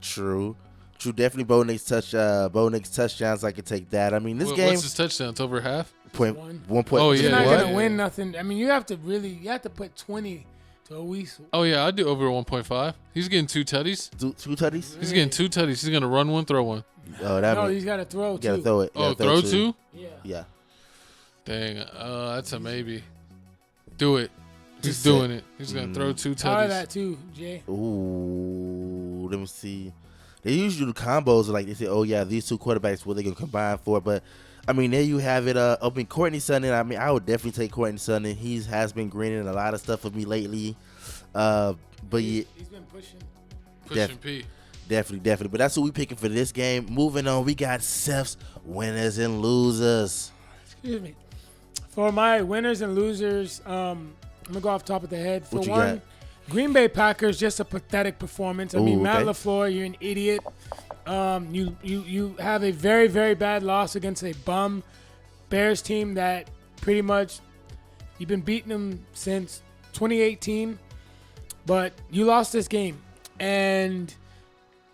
True. Definitely Bo Nix touchdowns. I could take that. I mean, this game. What's his touchdowns? Over half? Point One. 1 point. Oh, He's yeah, not yeah, gonna yeah. win nothing. I mean, you have to put 20 to a weasel. Oh yeah, I'd do over 1.5. He's getting 2 tutties. Two tutties. He's getting 2 tutties. He's gonna run one, throw one. Oh, that No, means he's got to throw you too. gotta throw it. You Oh, gotta throw two. 2? Yeah. Yeah. Dang, that's a maybe. Do it. He's Just doing it. He's gonna throw 2 Try tutties. that too, Jay. Ooh, let me see. They usually do combos like they say, oh yeah, these two quarterbacks, what they gonna combine for. But I mean, there you have it. I mean, Courtney Sutton. I mean, I would definitely take Courtney Sutton. He has been greening a lot of stuff for me lately. But yeah, He's been pushing. Pushing P. definitely. But that's what we picking for this game. Moving on, we got Seth's winners and losers. Excuse me. For my winners and losers, I'm gonna go off top of the head. For What you one, got? Green Bay Packers, just a pathetic performance. I mean, Ooh, Matt okay. LaFleur, you're an idiot. You have a very, very bad loss against a bum Bears team that pretty much you've been beating them since 2018, but you lost this game, and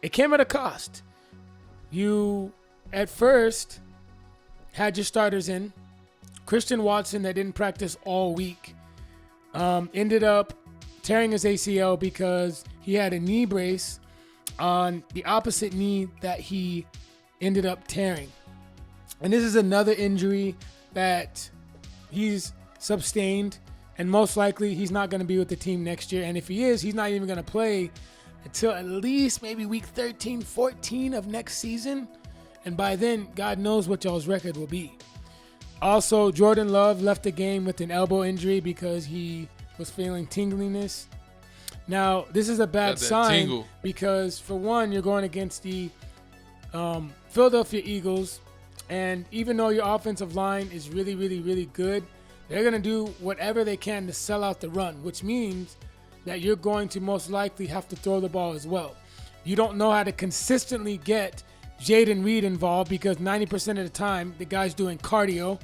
it came at a cost. You, at first, had your starters in. Christian Watson, that didn't practice all week, ended up tearing his ACL because he had a knee brace on the opposite knee that he ended up tearing. And this is another injury that he's sustained, and most likely he's not going to be with the team next year. And if he is, he's not even going to play until at least maybe week 13, 14 of next season. And by then, God knows what y'all's record will be. Also, Jordan Love left the game with an elbow injury because he was feeling tingliness. Now, this is a bad Got that sign tingle. because, for one, you're going against the Philadelphia Eagles, and even though your offensive line is really, really, really good, they're going to do whatever they can to sell out the run, which means that you're going to most likely have to throw the ball as well. You don't know how to consistently get Jayden Reed involved because 90% of the time the guy's doing cardio.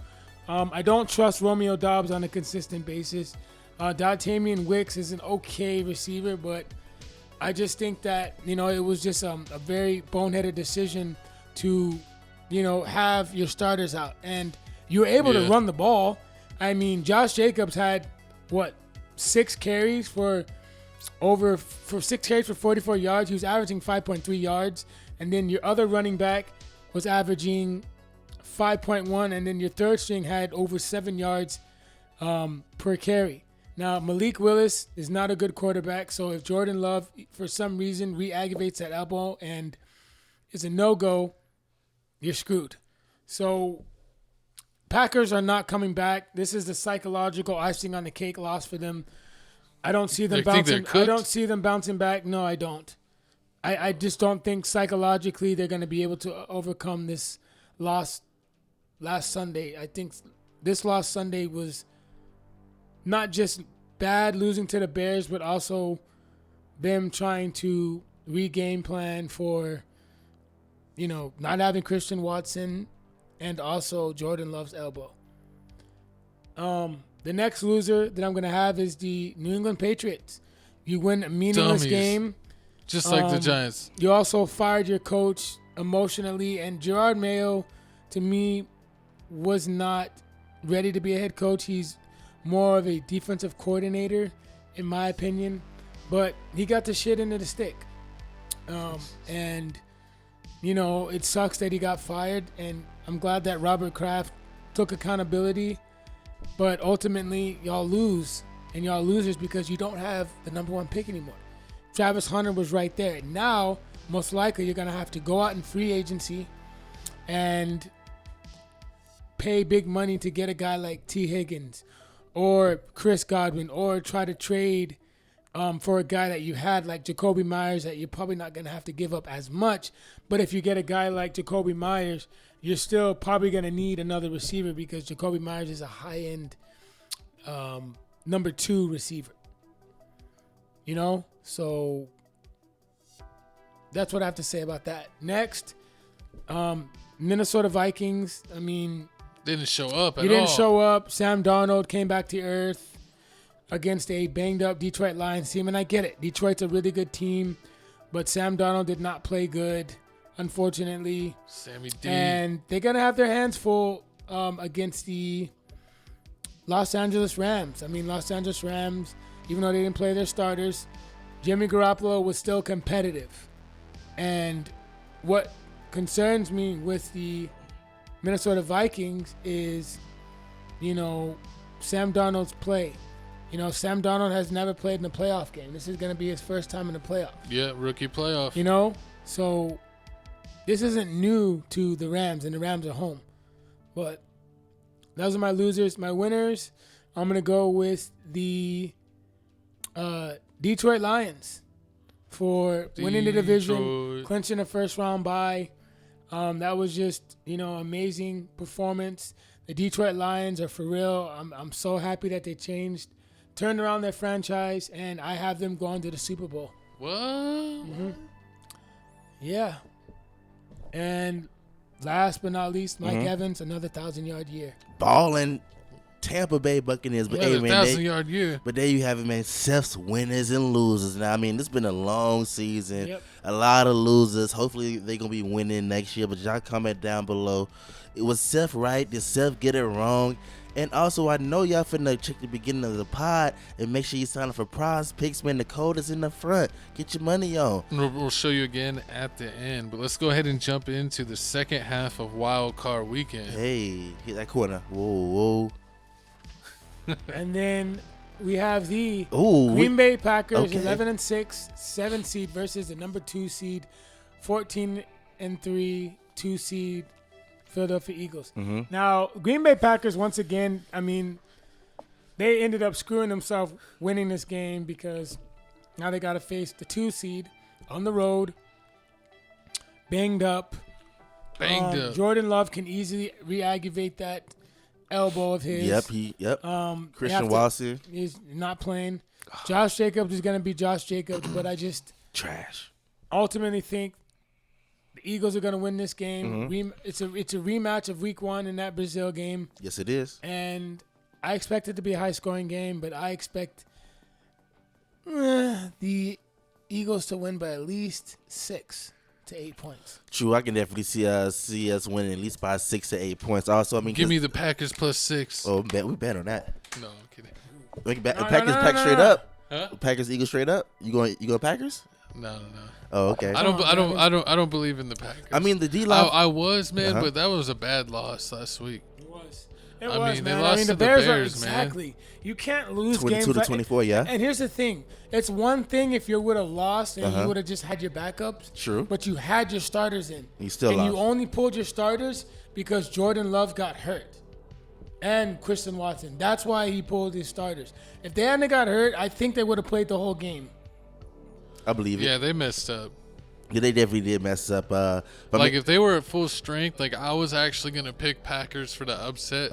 I don't trust Romeo Doubs on a consistent basis. Da'Tamian Wicks is an okay receiver, but I just think that, it was just a very boneheaded decision to, have your starters out. And you were able to run the ball. I mean, Josh Jacobs had, 6 carries for 44 yards. He was averaging 5.3 yards. And then your other running back was averaging 5.1. And then your third string had over 7 yards per carry. Now, Malik Willis is not a good quarterback, so if Jordan Love, for some reason, re-aggravates that elbow and is a no-go, you're screwed. So, Packers are not coming back. This is the psychological icing on the cake loss for them. I don't see them bouncing. I don't see them bouncing back. No, I don't. I just don't think psychologically they're going to be able to overcome this loss last Sunday. I think this loss Sunday was not just bad losing to the Bears, but also them trying to re-game plan for, not having Christian Watson and also Jordan Love's elbow. The next loser that I'm going to have is the New England Patriots. You win a meaningless game. Just like the Giants. You also fired your coach emotionally, and Gerard Mayo, to me, was not ready to be a head coach. He's more of a defensive coordinator, in my opinion. But he got the shit into the stick. And, it sucks that he got fired. And I'm glad that Robert Kraft took accountability. But ultimately, y'all lose. And y'all losers because you don't have the number 1 pick anymore. Travis Hunter was right there. Now, most likely, you're going to have to go out in free agency and pay big money to get a guy like T. Higgins or Chris Godwin, or try to trade for a guy that you had like Jacoby Myers that you're probably not going to have to give up as much. But if you get a guy like Jacoby Myers, you're still probably going to need another receiver because Jacoby Myers is a high-end number 2 receiver. So that's what I have to say about that. Next, Minnesota Vikings. I mean, didn't show up at all. He didn't show up. Sam Darnold came back to earth against a banged-up Detroit Lions team, and I get it. Detroit's a really good team, but Sam Darnold did not play good, unfortunately. Sammy D. And they're going to have their hands full against the Los Angeles Rams. I mean, Los Angeles Rams, even though they didn't play their starters, Jimmy Garoppolo was still competitive. And what concerns me with the Minnesota Vikings is, Sam Darnold's play. Sam Darnold has never played in a playoff game. This is going to be his first time in the playoff. Yeah, rookie playoff. So this isn't new to the Rams, and the Rams are home. But those are my losers. My winners, I'm going to go with the Detroit Lions for winning the division, clinching a first-round bye. That was just, amazing performance. The Detroit Lions are for real. I'm so happy that they turned around their franchise, and I have them going to the Super Bowl. What? Mm-hmm. Yeah. And last but not least, Mike Evans, another 1,000-yard year. Balling Tampa Bay Buccaneers. But hey, man, 1,000-yard year. But there you have it, man. Seth's winners and losers. Now, I mean, it's been a long season. Yep. A lot of losers. Hopefully, they're going to be winning next year. But y'all comment down below. Was Seth right? Did Seth get it wrong? And also, I know y'all finna check the beginning of the pod and make sure you sign up for prize picks, man. The code is in the front. Get your money on. We'll show you again at the end. But let's go ahead and jump into the second half of Wild Card Weekend. Hey, hit that corner. Whoa. And then we have the Green Bay Packers, 11-6, 7 seed versus the number 2 seed, 14-3, 2 seed Philadelphia Eagles. Mm-hmm. Now, Green Bay Packers, once again, I mean, they ended up screwing themselves winning this game because now they got to face the 2 seed on the road, banged up. Jordan Love can easily re-aggravate that elbow of his. Christian Watson is not playing. Josh Jacobs is going to be Josh Jacobs, but I just ultimately think the Eagles are going to win this game. Mm-hmm. It's a rematch of Week 1 in that Brazil game. Yes, it is. And I expect it to be a high-scoring game, but I expect the Eagles to win by at least 6 to 8 points. True, I can definitely see us winning at least by 6 to 8 points. Also, I mean, give me the Packers plus 6. Oh, we bet on that. No, I'm kidding. We can bet Packers straight up. Huh? Packers Eagles straight up. You going Packers? No. Oh, okay. I don't believe in the Packers. I mean, the D-line. I was, man, but that was a bad loss last week. It was. Man. They lost to the Bears exactly. Man. You can't lose 22 games. to 24, yeah. And here's the thing. It's one thing if you would have lost and you would have just had your backups. True. But you had your starters in. You still lost. And you only pulled your starters because Jordan Love got hurt. And Christian Watson. That's why he pulled his starters. If they hadn't got hurt, I think they would have played the whole game. I believe it. Yeah, they messed up. Yeah, they definitely did mess up. But if they were at full strength, I was actually going to pick Packers for the upset.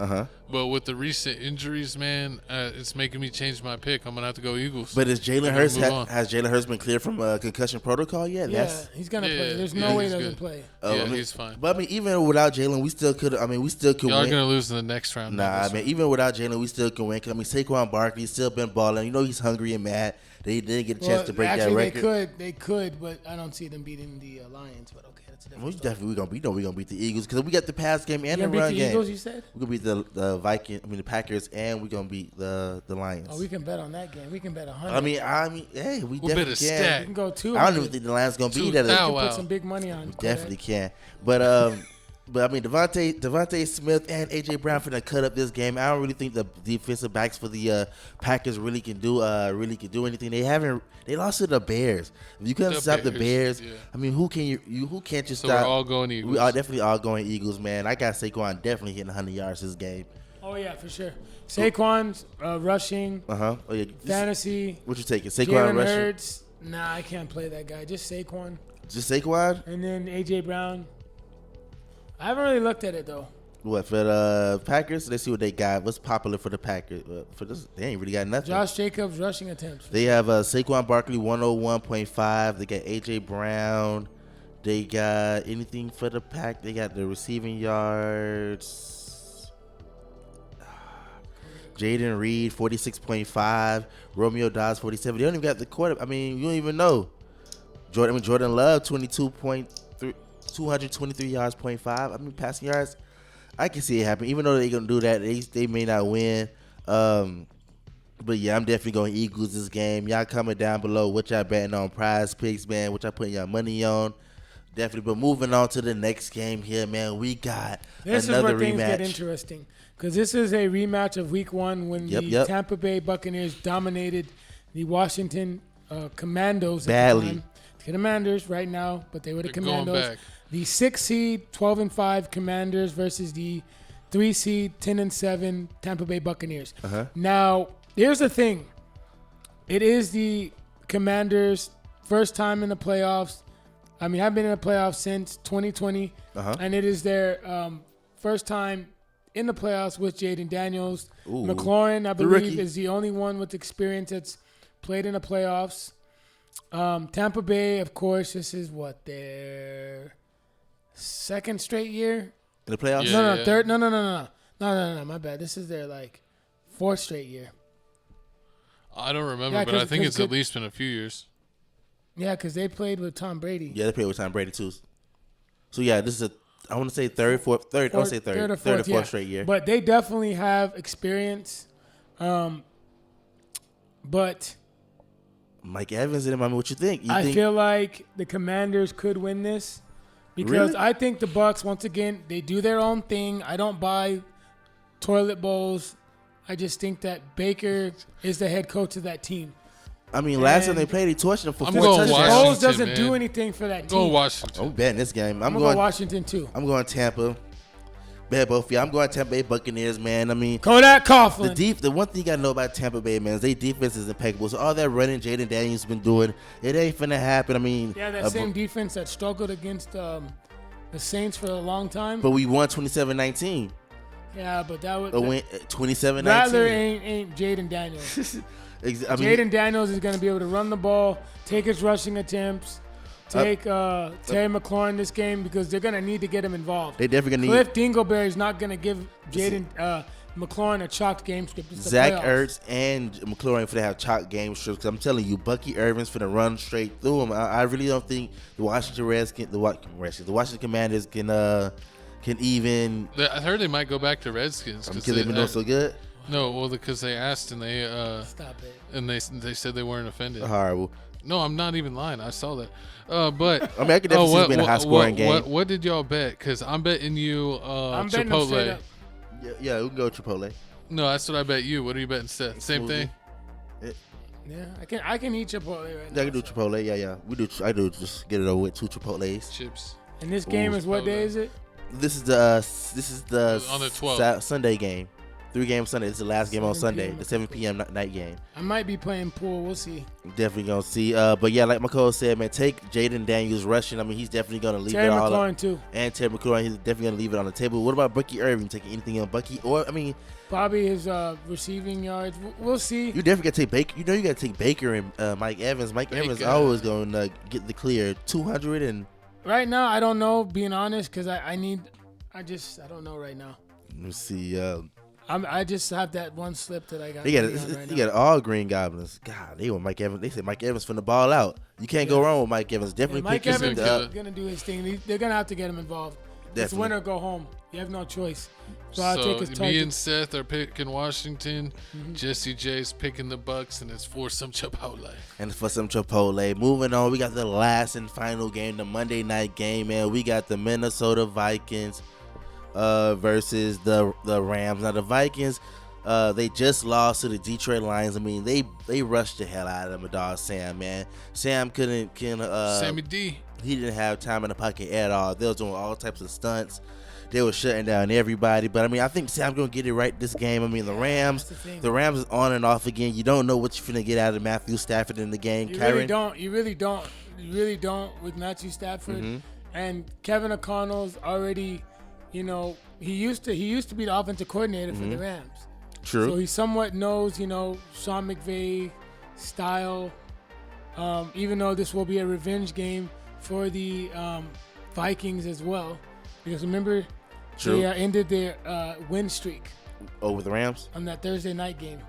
But with the recent injuries, man, it's making me change my pick. I'm going to have to go Eagles. But is Jalen Hurts has Jalen Hurts been cleared from concussion protocol yet? Yeah, he's going to play. There's no way he doesn't play. He's fine. But I mean, even without Jalen, we still could Y'all win. Y'all going to lose in the next round. Nah, I mean, even without Jalen, we still can win. 'Cause, I mean, Saquon Barkley's still been balling. You know he's hungry and mad. They didn't get a chance to break that record. They could, but I don't see them beating the Lions. But okay, that's a different story. Definitely we're gonna beat the Eagles because we got the pass game and the run game. Beat the Eagles, you said? We're gonna beat the Packers, and we're gonna beat the Lions. Oh, we can bet on that game. We can bet 100. I mean, hey, we we'll definitely can. We can go 200. I don't even think the Lions gonna beat that. We can put some big money on. We definitely can, but I mean, Devontae Smith and A.J. Brown finna cut up this game. I don't really think the defensive backs for the Packers really can do anything. They lost to the Bears. If you couldn't stop the Bears, I mean, who can't you stop? We're all going Eagles. We are definitely all going Eagles, man. I got Saquon definitely hitting 100 yards this game. Oh yeah, for sure. Saquon's rushing. Oh yeah. Fantasy. What you taking? Saquon Jalen rushing. Hurts. Nah, I can't play that guy. Just Saquon. Just Saquon. And then A.J. Brown. I haven't really looked at it though. What for the Packers? Let's see what they got. What's popular for the Packers? For this, they ain't really got nothing. Josh Jacobs rushing attempts. They have Saquon Barkley 101.5. They got A.J. Brown. They got anything for the pack? They got the receiving yards. Jaden Reed 46.5. Romeo Dobbs 47. They don't even got the quarterback. I mean, you don't even know. Jordan Love 223 yards, 0.5. I mean, passing yards, I can see it happen. Even though they're going to do that, they may not win. But, yeah, I'm definitely going Eagles this game. Y'all comment down below what y'all betting on Prize Picks, man, what y'all putting y'all money on. Definitely. But moving on to the next game here, man, we got another rematch. This is where things get interesting because this is a rematch of Week 1 when the Tampa Bay Buccaneers dominated the Washington Commandos. Badly. The Commanders right now, but they were the Commandos. The 6 seed, 12-5 Commanders versus the 3 seed, 10-7 Tampa Bay Buccaneers. Now, here's the thing. It is the Commanders' first time in the playoffs. I mean, I've been in the playoffs since 2020, and it is their first time in the playoffs with Jayden Daniels. Ooh, McLaurin, I believe, is the only one with experience that's played in the playoffs. Tampa Bay, of course, this is their second straight year in the playoffs. Third. No. My bad. This is their fourth straight year. I don't remember, but I think it's at least been a few years. Yeah, because they played with Tom Brady. Yeah, they played with Tom Brady too. So yeah, this is I want to say third or fourth straight year. But they definitely have experience. But Mike Evans and him, I mean, what you think? I feel like the Commanders could win this because I think the Bucs, once again, they do their own thing. I don't buy toilet bowls. I just think that Baker is the head coach of that team. I mean, last time they played, he torched them for 4 touchdowns. Bowles doesn't do anything for that team. Go Washington. I'm betting this game. I'm going Washington too. I'm going Tampa. Bet both of you. I'm going Tampa Bay Buccaneers, man. I mean, Kodak Coughlin. The one thing you got to know about Tampa Bay, man, is their defense is impeccable. So all that running Jayden Daniels been doing, it ain't finna happen. I mean, that same defense that struggled against the Saints for a long time. But we won 27-19. Yeah, but that was 27-19. Rattler ain't Jayden Daniels. Jayden Daniels is going to be able to run the ball, take his rushing attempts, take Terry McLaurin this game because they're going to need to get him involved. They definitely going to Cliff Dingleberry is not going to give Jayden McLaurin a chalked game script. It's Zach playoffs. Ertz and McLaurin for to have chalk game strips. I'm telling you, Bucky Irvin's finna run straight through him. I really don't think the Washington Redskins, the Washington Commanders can even. I heard they might go back to Redskins because they've been doing so good. No, well, because they asked and they Stop it. and they said they weren't offended. Horrible. No, I'm not even lying. I saw that. But I mean, I could definitely see it being a high-scoring game. What did y'all bet? Because I'm betting you I'm betting them straight Chipotle. up. Yeah, we can go Chipotle. No, that's what I bet you. What are you betting, Seth? Same thing. Yeah, I can eat Chipotle right now. Yeah, I can do Chipotle. Yeah. I do just get it over with 2 Chipotles. Chips. And this game is what day is it? This is the On the 12th. Sunday game. 3-game Sunday. This is the last game on 7 Sunday. p.m. The 7 p.m. night game. I might be playing pool. We'll see. Definitely gonna see. But yeah, like my coach said, man, take Jayden Daniels rushing. I mean, he's definitely gonna leave Terry it all. McLaurin too. And Terry McLaurin, he's definitely gonna leave it on the table. What about Bucky Irving? Taking anything on Bucky? Or I mean, Probably his receiving yards. We'll see. you definitely gotta take Baker. You know, you gotta take Baker and Mike Evans. Mike Evans always gonna get the clear 200 and. Right now, I don't know. Being honest, because I don't know right now. Let me see. I just have that one slip that I got. You got all Green Goblins. God, they want Mike Evans. They said Mike Evans from the ball out. You can't go wrong with Mike Evans. Definitely Mike pick Evans him is gonna do his thing. They're gonna have to get him involved. It's Definitely. win or go home. You have no choice. So I'll take his me target. and Seth are picking Washington. Jesse J's picking the Bucks, and it's for some Chipotle. And for some Chipotle. Moving on, we got the last and final game, the Monday night game, man. We got the Minnesota Vikings versus the Rams. Now the Vikings, they just lost to the Detroit Lions. I mean, they rushed the hell out of them, dog Sam, man. Sam Sammy D. He didn't have time in the pocket at all. They was doing all types of stunts. They were shutting down everybody. But I mean, I think Sam's gonna get it right this game. I mean, the Rams is on and off again. You don't know what you're finna get out of Matthew Stafford in the game. You really don't with Matthew Stafford. And Kevin O'Connell's already, he used to be the offensive coordinator for the Rams. True. So he somewhat knows, Sean McVay style. Even though this will be a revenge game for the Vikings as well, because remember, they ended their win streak over the Rams on that Thursday night game.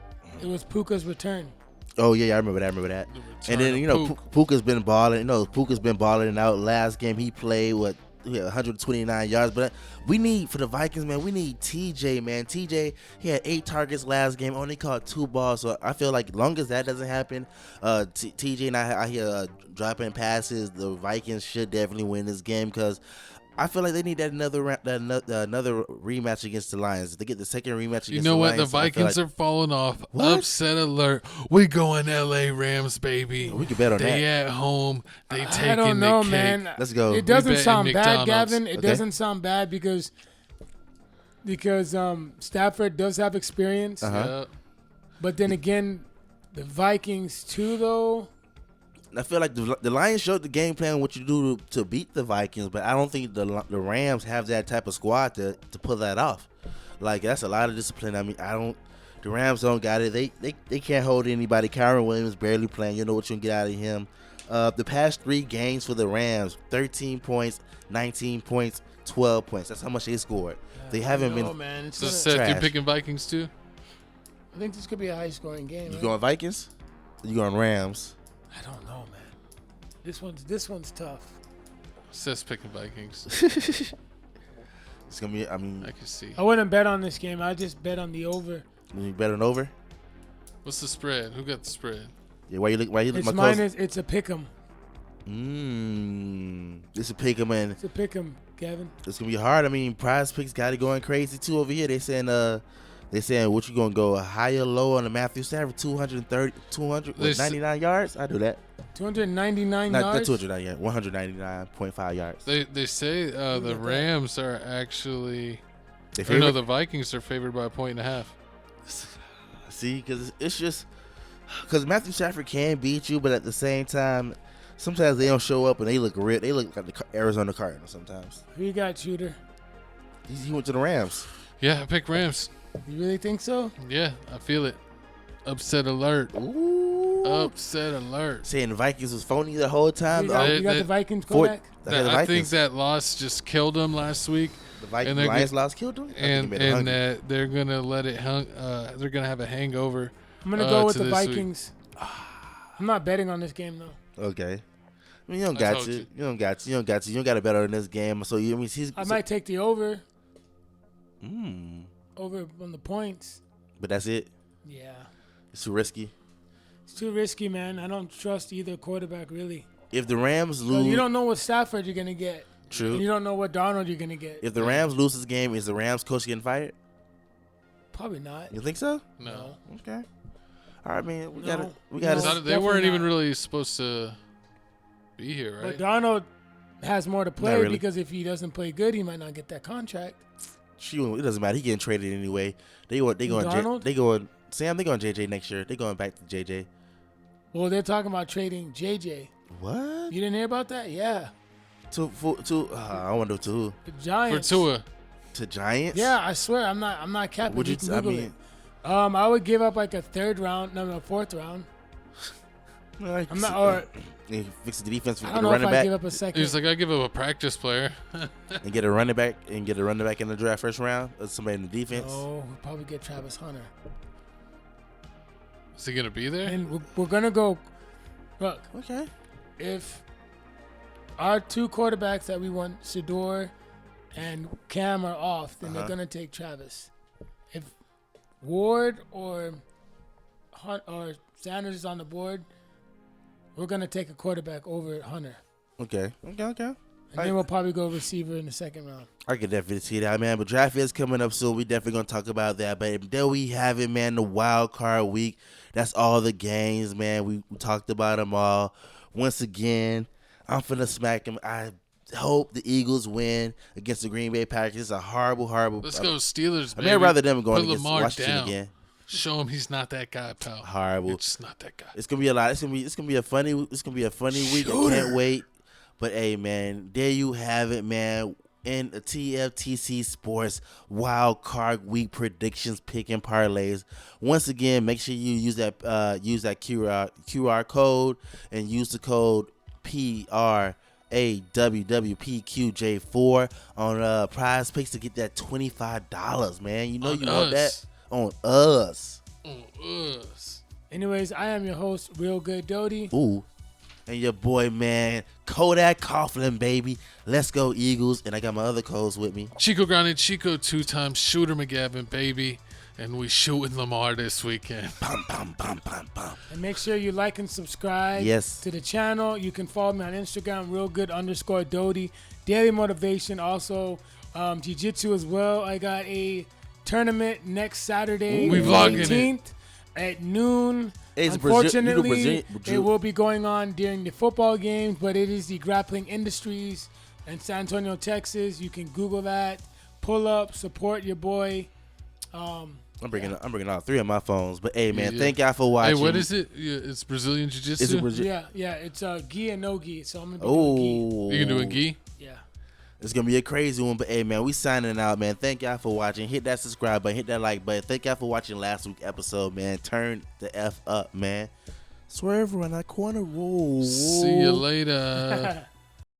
It was Puka's return. Oh yeah, I remember that. And then Puka's been balling. Puka's been balling out. Last game he played 129 yards. But we need for the Vikings, man. We need TJ, man. TJ, he had 8 targets last game, only caught 2 balls. So I feel like long as that doesn't happen, TJ not out here dropping passes, the Vikings should definitely win this game because I feel like they need another rematch against the Lions. If they get the second rematch against the Lions. You know what? The Vikings are falling off. What? Upset alert. We going LA Rams, baby. We can bet on that. They at home. They taking I don't know, the cake. man. Let's go. It doesn't sound McDonald's. bad, Gavin. It Okay. doesn't sound bad because Stafford does have experience. Yeah. But then again, the Vikings too, though. I feel like the Lions showed the game plan what you do to beat the Vikings, but I don't think the Rams have that type of squad to pull that off. Like that's a lot of discipline. I mean, the Rams don't got it. They can't hold anybody. Kyron Williams barely playing. You know what you can get out of him. The past 3 games for the Rams: 13 points, 19 points, 12 points. That's how much they scored. They haven't been. Man, So Seth, trash. you're picking Vikings too? I think this could be a high-scoring game. You right? going Vikings? You going Rams? I don't know, man. This one's tough. Seth's picking Vikings. It's gonna be. I mean, I can see. I wouldn't bet on this game. I just bet on the over. you bet on over. What's the spread? Who got the spread? Yeah, why you look It's my minus. It's a pick'em. This is pick 'em, man. It's a pick'em, Gavin. It's gonna be hard. I mean, Prize Picks got it going crazy too over here. They saying what you gonna go high or low on the Matthew Stafford 299 yards? I do that. 299 Not yards. 299 yards. 199.5 yards. They say the Rams are actually. They Or favorite? no, the Vikings are favored by 1.5. See, because it's just because Matthew Stafford can beat you, but at the same time, sometimes they don't show up and they look real. They look like the Arizona Cardinals sometimes. Who you got, shooter? He went to the Rams. Yeah, I pick Rams. You really think so? Yeah, I feel it. Upset alert. Ooh. Upset alert. Saying the Vikings was phony the whole time. You got the Vikings quarterback? The I think Vikings. that loss just killed them last week. The Lions lost killed them, and that they're gonna let it they're gonna have a hangover. I'm gonna go with the Vikings. I'm not betting on this game though. Okay. I mean, you don't got to. You don't got to bet on this game. So I might take the over. Over on the points. But that's it. Yeah. It's too risky. It's too risky, man. I don't trust either quarterback really. If the Rams lose, you don't know what Stafford you're gonna get. True. And you don't know what Darnold you're gonna get. If the Rams lose this game, is the Rams coach getting fired? Probably not. You think so? No. Okay. All right, man. We got. They weren't even really supposed to be here, right? But Darnold has more to play because if he doesn't play good, he might not get that contract. It doesn't matter. He getting traded anyway. They going JJ next year. They going back to JJ. Well, they're talking about trading JJ. What? You didn't hear about that? Yeah. I wonder to who? The Giants. For Tua. To Giants? Yeah, I swear I'm not capping. Would you? I would give up like a fourth round. I'm not. Or fix the defense. I don't know if I give up a second. He's like, I give up a practice player and get a running back in the draft first round. Or somebody in the defense. Oh, we'll probably get Travis Hunter. Is he gonna be there? And we're gonna go. Look. Okay. If our two quarterbacks that we want, Shedeur and Cam, are off, then they're gonna take Travis. If Ward or Sanders is on the board, we're gonna take a quarterback over Hunter. Okay. And then we'll probably go receiver in the second round. I could definitely see that, man. But draft is coming up soon. We definitely going to talk about that. But there we have it, man, the wild card week. That's all the games, man. We talked about them all. Once again, I'm finna smack him. I hope the Eagles win against the Green Bay Packers. It's a horrible. Let's go Steelers, baby. I'd rather them going against Lamar Washington down. again. Show him he's not that guy, pal. Horrible. It's just not that guy. It's gonna be a lot. It's gonna be a funny week. I can't wait. But hey, man, there you have it, man. In the TFTC Sports Wild Card Week predictions, pick and parlays. Once again, make sure you use that QR code and use the code PRAWWPQJ4 on Prize Picks to get that $25, man. You want that on us. On us. Anyways, I am your host, Real Good Doty. Ooh. And your boy, man, Kodak Coughlin, baby. Let's go, Eagles. And I got my other codes with me. Chico Grande, Chico 2 times, Shooter McGavin, baby. And we shooting Lamar this weekend. Bum, bum, bum, bum, bum. And make sure you like and subscribe to the channel. You can follow me on Instagram, realgood_Doty. Daily motivation, also jiu-jitsu as well. I got a tournament next Saturday, 18th at noon. Unfortunately, it will be going on during the football games, but it is the Grappling Industries in San Antonio, Texas. You can Google that. Pull up, support your boy. I'm bringing all three of my phones. But hey, man, thank y'all for watching. Hey, what is it? It's Brazilian Jiu-Jitsu? Yeah. It's gi and no gi. So I'm gonna be doing gi. You can do a gi? Yeah. It's going to be a crazy one, but hey, man, we signing out, man. Thank y'all for watching. Hit that subscribe button. Hit that like button. Thank y'all for watching last week's episode, man. Turn the F up, man. Swerve around that corner. Whoa. See you later.